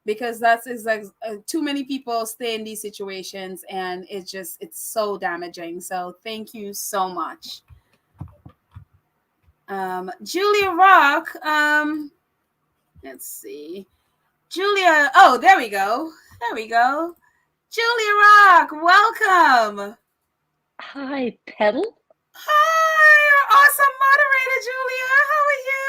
because it's like too many people stay in these situations, and it's so damaging. So thank you so much. Julia Rock, let's see. Julia, oh, there we go. Julia Rock, welcome. Hi, Petal. Hi, you're awesome moderator, Julia. How are you?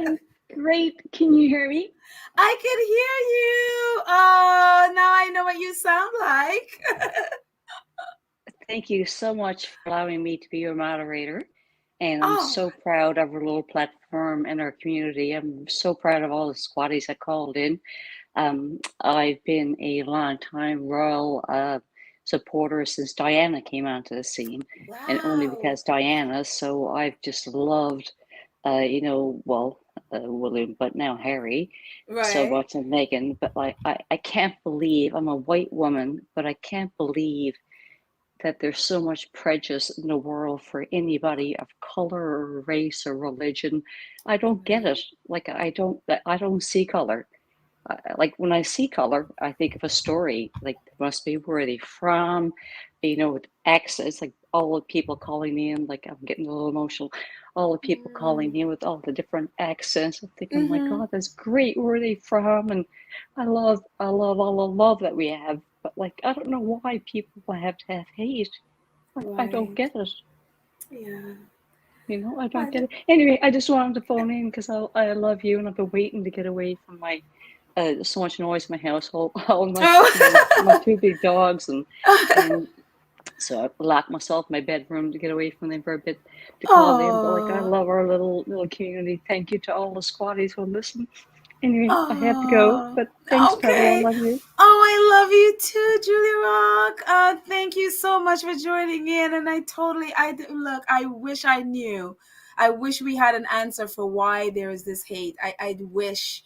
I'm great. Can you hear me? I can hear you. Oh, now I know what you sound like. Thank you so much for allowing me to be your moderator. And I'm so proud of our little platform and our community. I'm so proud of all the squatties that called in. I've been a long time royal supporter since Diana came onto the scene. Wow. And only because Diana, so I've just loved, William, but now Harry, so much, and Meghan. But like, I can't believe, I'm a white woman, but I can't believe that there's so much prejudice in the world for anybody of color or race or religion. I don't get it. Like, I don't see color. Like, when I see color, I think of a story. Like, there must be where are they from, with accents, like all the people calling me in, like I'm getting a little emotional. All the people calling me with all the different accents. I'm thinking, oh my God, that's great. Where are they from? And I love all the love that we have. But like, I don't know why people have to have hate. I don't get it. Yeah. I don't get it. Anyway, I just wanted to phone in because I love you, and I've been waiting to get away from my so much noise in my household. All my two big dogs, and so I locked myself in my bedroom to get away from them for a bit to call them. But like, I love our little community. Thank you to all the squatties who listen. Anyway, I have to go, but thanks, Patty. I love you. Oh, I love you too, Julia Rock. Thank you so much for joining in. And I wish I knew. I wish we had an answer for why there is this hate. I wish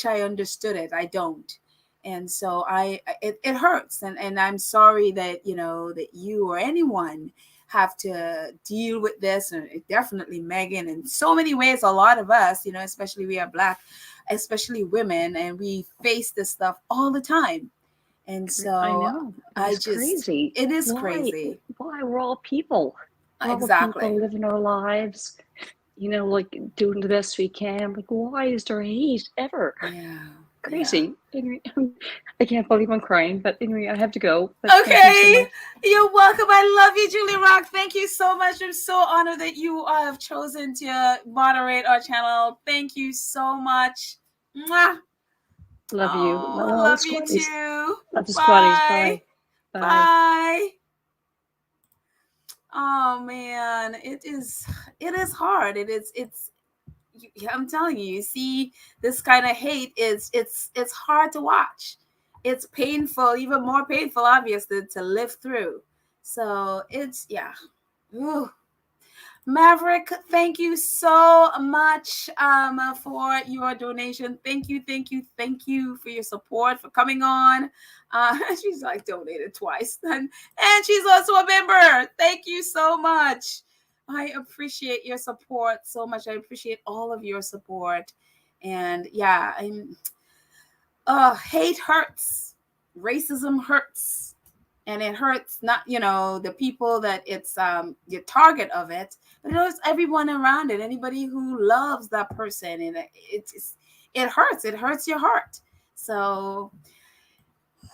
I understood it. I don't. And so it hurts. And I'm sorry that, that you or anyone have to deal with this, and definitely Meghan in so many ways. A lot of us, especially we are Black, especially women, and we face this stuff all the time. And so I know it's crazy. It is crazy. Why we're all people? Exactly. All people living our lives, like doing the best we can. Like, why is there hate ever? Yeah. Crazy. Yeah. Anyway, I can't believe I'm crying, but anyway, I have to go. Okay. You're welcome. I love you, Julia Rock. Thank you so much. I'm so honored that you have chosen to moderate our channel. Thank you so much. Mwah. Love you. Love you too. Love the squatties. Bye. Bye. Oh man, it is hard. I'm telling you, see, this kind of hate it's hard to watch. It's painful, even more painful, obviously, to live through. So it's, yeah. Ooh. Maverick, thank you so much for your donation. Thank you for your support, for coming on. She's like donated twice. And she's also a member. Thank you so much. I appreciate your support so much. I appreciate all of your support. And yeah, hate hurts. Racism hurts. And it hurts not, the people that it's your target of it, but it hurts everyone around it, anybody who loves that person. And it hurts. It hurts your heart. So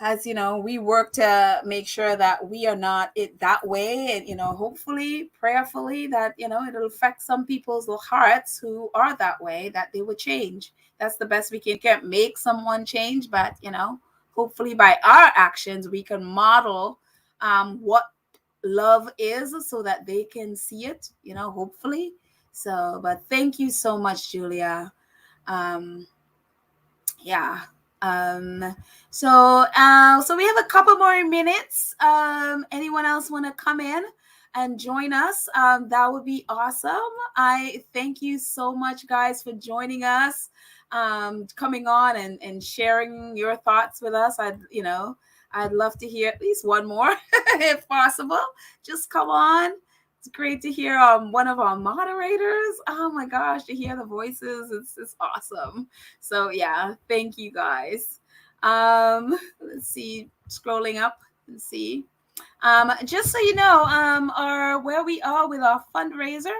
as you know, we work to make sure that we are not it that way, and you know, hopefully, prayerfully, that you know it'll affect some people's hearts who are that way, that they would change. That's the best we can. We can't make someone change, but you know, hopefully, by our actions, we can model what love is, so that they can see it. You know, hopefully. So, but thank you so much, Julia. Yeah. So we have a couple more minutes. Anyone else want to come in and join us? That would be awesome. I thank you so much, guys, for joining us, coming on and sharing your thoughts with us. I'd love to hear at least one more if possible. Just come on. It's great to hear one of our moderators. Oh my gosh, to hear the voices, it's awesome. So yeah, thank you guys. Let's see, scrolling up and see. Just so you know, where we are with our fundraiser.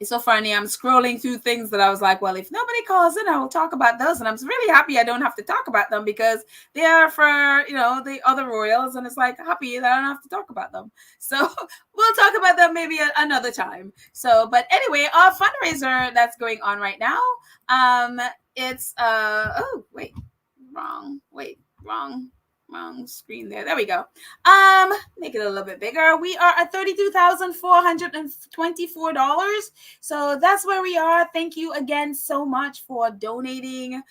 It's so funny. I'm scrolling through things that I was like, well, if nobody calls in, I will talk about those. And I'm really happy I don't have to talk about them, because they are for, you know, the other royals. And it's like happy that I don't have to talk about them. So we'll talk about them maybe another time. So, but anyway, our fundraiser that's going on right now. It's, wrong screen there we go. Make it a little bit bigger. We are at $32,424, so that's where we are. Thank you again so much for donating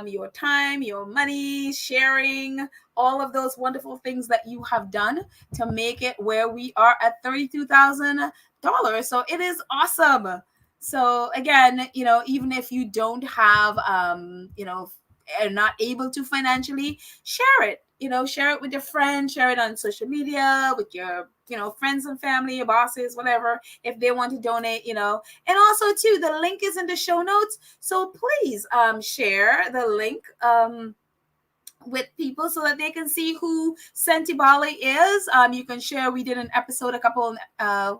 your time, your money, sharing, all of those wonderful things that you have done to make it where we are at $32,000. So it is awesome. So again, you know, even if you don't have you know, are not able to financially, share it. You know, share it with your friends, share it on social media with your, you know, friends and family, your bosses, whatever, if they want to donate, you know. And also too, the link is in the show notes. So please share the link with people so that they can see who Sentibale is. You can share. We did an episode a couple of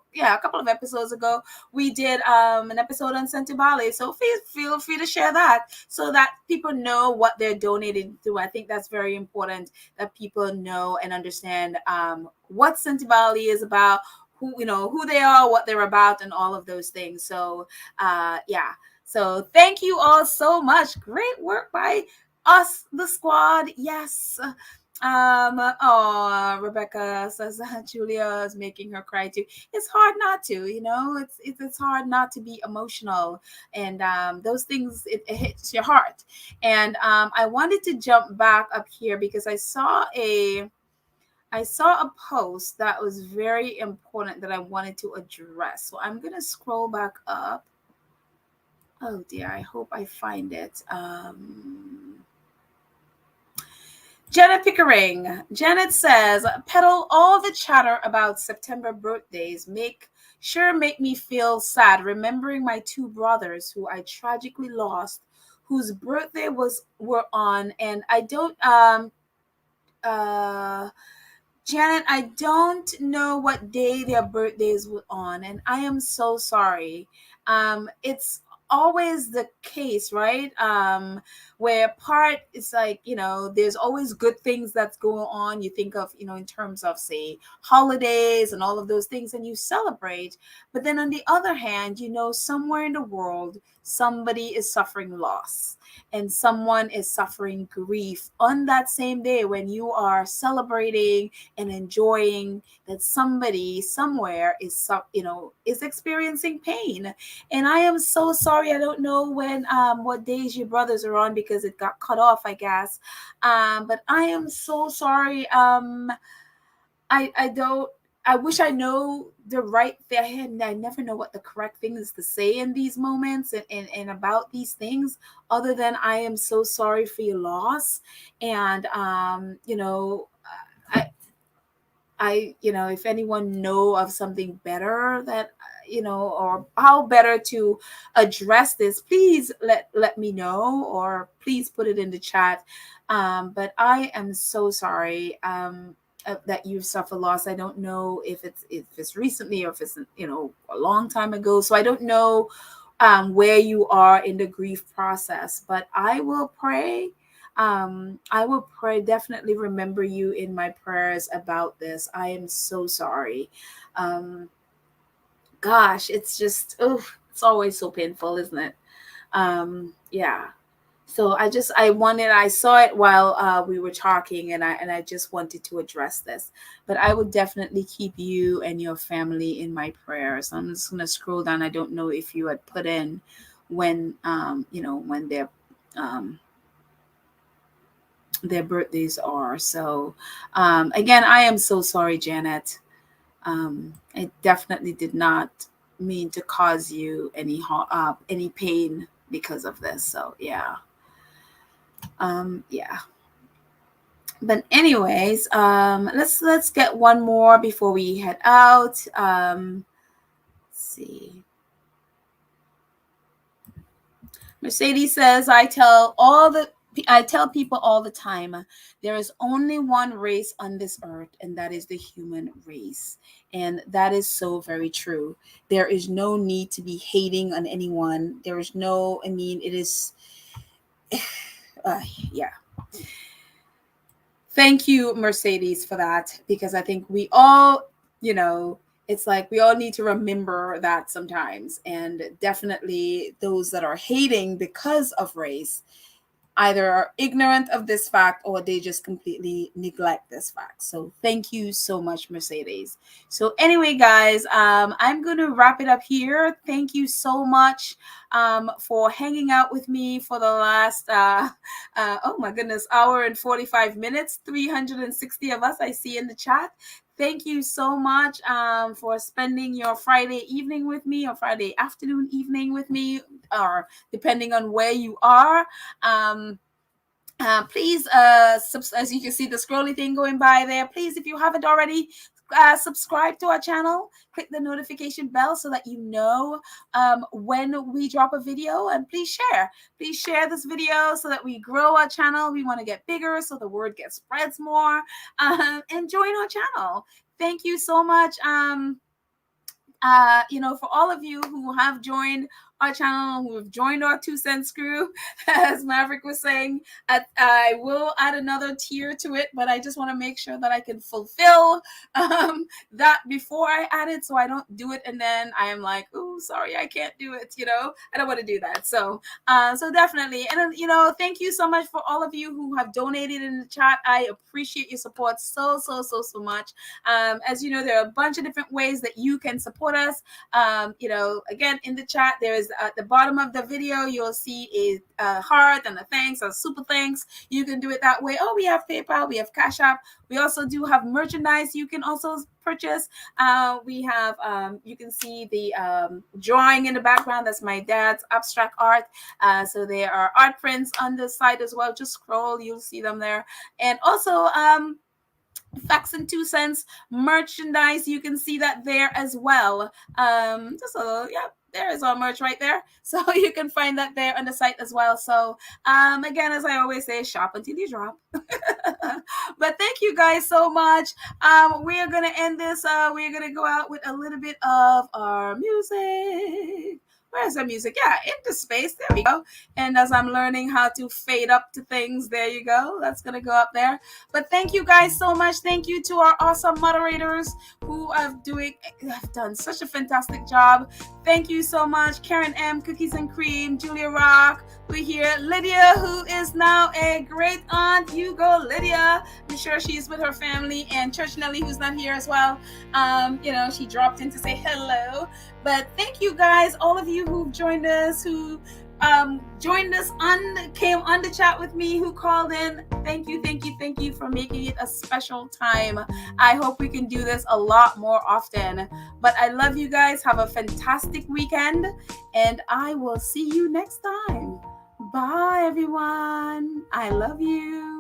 episodes ago. We did an episode on Sentibale, so feel free to share that so that people know what they're donating to. I think that's very important, that people know and understand what Sentibale is about, who, you know, who they are, what they're about, and all of those things. So yeah. So thank you all so much. Great work by us, the squad. Yes. Rebecca says Julia is making her cry too. It's hard not to, you know, it's hard not to be emotional, and those things, it hits your heart. And I wanted to jump back up here because I saw a post that was very important that I wanted to address. So I'm gonna scroll back up. Oh dear, I hope I find it. Janet Pickering. Janet says, Petal, all the chatter about September birthdays make me feel sad, remembering my two brothers who I tragically lost, whose birthday were on, and I don't Janet, I don't know what day their birthdays were on, and I am so sorry. It's always the case, right? Where part it's like, you know, there's always good things that's going on. You think of, you know, in terms of, say, holidays and all of those things, and you celebrate. But then on the other hand, you know, somewhere in the world, somebody is suffering loss, and someone is suffering grief on that same day when you are celebrating and enjoying, that somebody somewhere is, you know, is experiencing pain. And I am so sorry. I don't know when what days your brothers are on, because it got cut off, I guess. But I am so sorry. I wish I know the right thing. I never know what the correct thing is to say in these moments and about these things, other than I am so sorry for your loss. And, you know, I, you know, if anyone know of something better that, you know, or how better to address this, please let me know, or please put it in the chat. But I am so sorry. That you've suffered loss. I don't know if it's recently or if it's, you know, a long time ago. So I don't know where you are in the grief process. But I will pray. Definitely remember you in my prayers about this. I am so sorry. Gosh, it's just, it's always so painful, isn't it? Yeah. So I saw it while we were talking, and I just wanted to address this. But I would definitely keep you and your family in my prayers. I'm just gonna scroll down. I don't know if you had put in when when their birthdays are. So again, I am so sorry, Janet. I definitely did not mean to cause you any pain because of this. So yeah. Yeah. But anyways, let's get one more before we head out. Let's see. Mercedes says, I tell people all the time, there is only one race on this earth, and that is the human race. And that is so very true. There is no need to be hating on anyone. There is no, it is, yeah. Thank you, Mercedes, for that, because I think we all, it's like we all need to remember that sometimes. And definitely those that are hating because of race either are ignorant of this fact or they just completely neglect this fact. So thank you so much, Mercedes. So anyway, guys, I'm going to wrap it up here. Thank you so much for hanging out with me for the last, oh my goodness, hour and 45 minutes, 360 of us I see in the chat. Thank you so much for spending your Friday evening with me, or Friday afternoon, evening with me, or depending on where you are. Please, as you can see the scrolly thing going by there, please, if you haven't already, subscribe to our channel, click the notification bell so that you know when we drop a video, and please share this video so that we grow our channel. We want to get bigger so the word spreads more, and join our channel. Thank you so much. For all of you who have joined our channel, who have joined our 2 cent crew, as Maverick was saying, I will add another tier to it, but I just want to make sure that I can fulfill that before I add it, so I don't do it and then I am like, oh, sorry, I can't do it. I don't want to do that. So definitely, and thank you so much for all of you who have donated in the chat. I appreciate your support so much. As you know, there are a bunch of different ways that you can support us. Again, in the chat, there is at the bottom of the video, you'll see a heart and a thanks, a super thanks. You can do it that way. Oh, we have PayPal, we have Cash App. We also do have merchandise you can also purchase. We have, you can see the drawing in the background. That's my dad's abstract art. So there are art prints on the side as well. Just scroll, you'll see them there. And also, Facts and 2 cents merchandise, you can see that there as well. There is our merch right there, so you can find that there on the site as well. So again, as I always say, shop until you drop. But thank you guys so much. We are gonna end this. We're gonna go out with a little bit of our music. Where's the music? Yeah, into space. There we go. And as I'm learning how to fade up to things, there you go. That's going to go up there. But thank you guys so much. Thank you to our awesome moderators who have done such a fantastic job. Thank you so much. Karen M, Cookies and Cream, Julia Rock, we're here. Lydia, who is now a great aunt. You go, Lydia. I'm sure she's with her family. And Church Nelly, who's not here as well. She dropped in to say hello. But thank you guys, all of you who've joined us, who joined us came on the chat with me, who called in. Thank you for making it a special time. I hope we can do this a lot more often. But I love you guys. Have a fantastic weekend, and I will see you next time. Bye, everyone. I love you.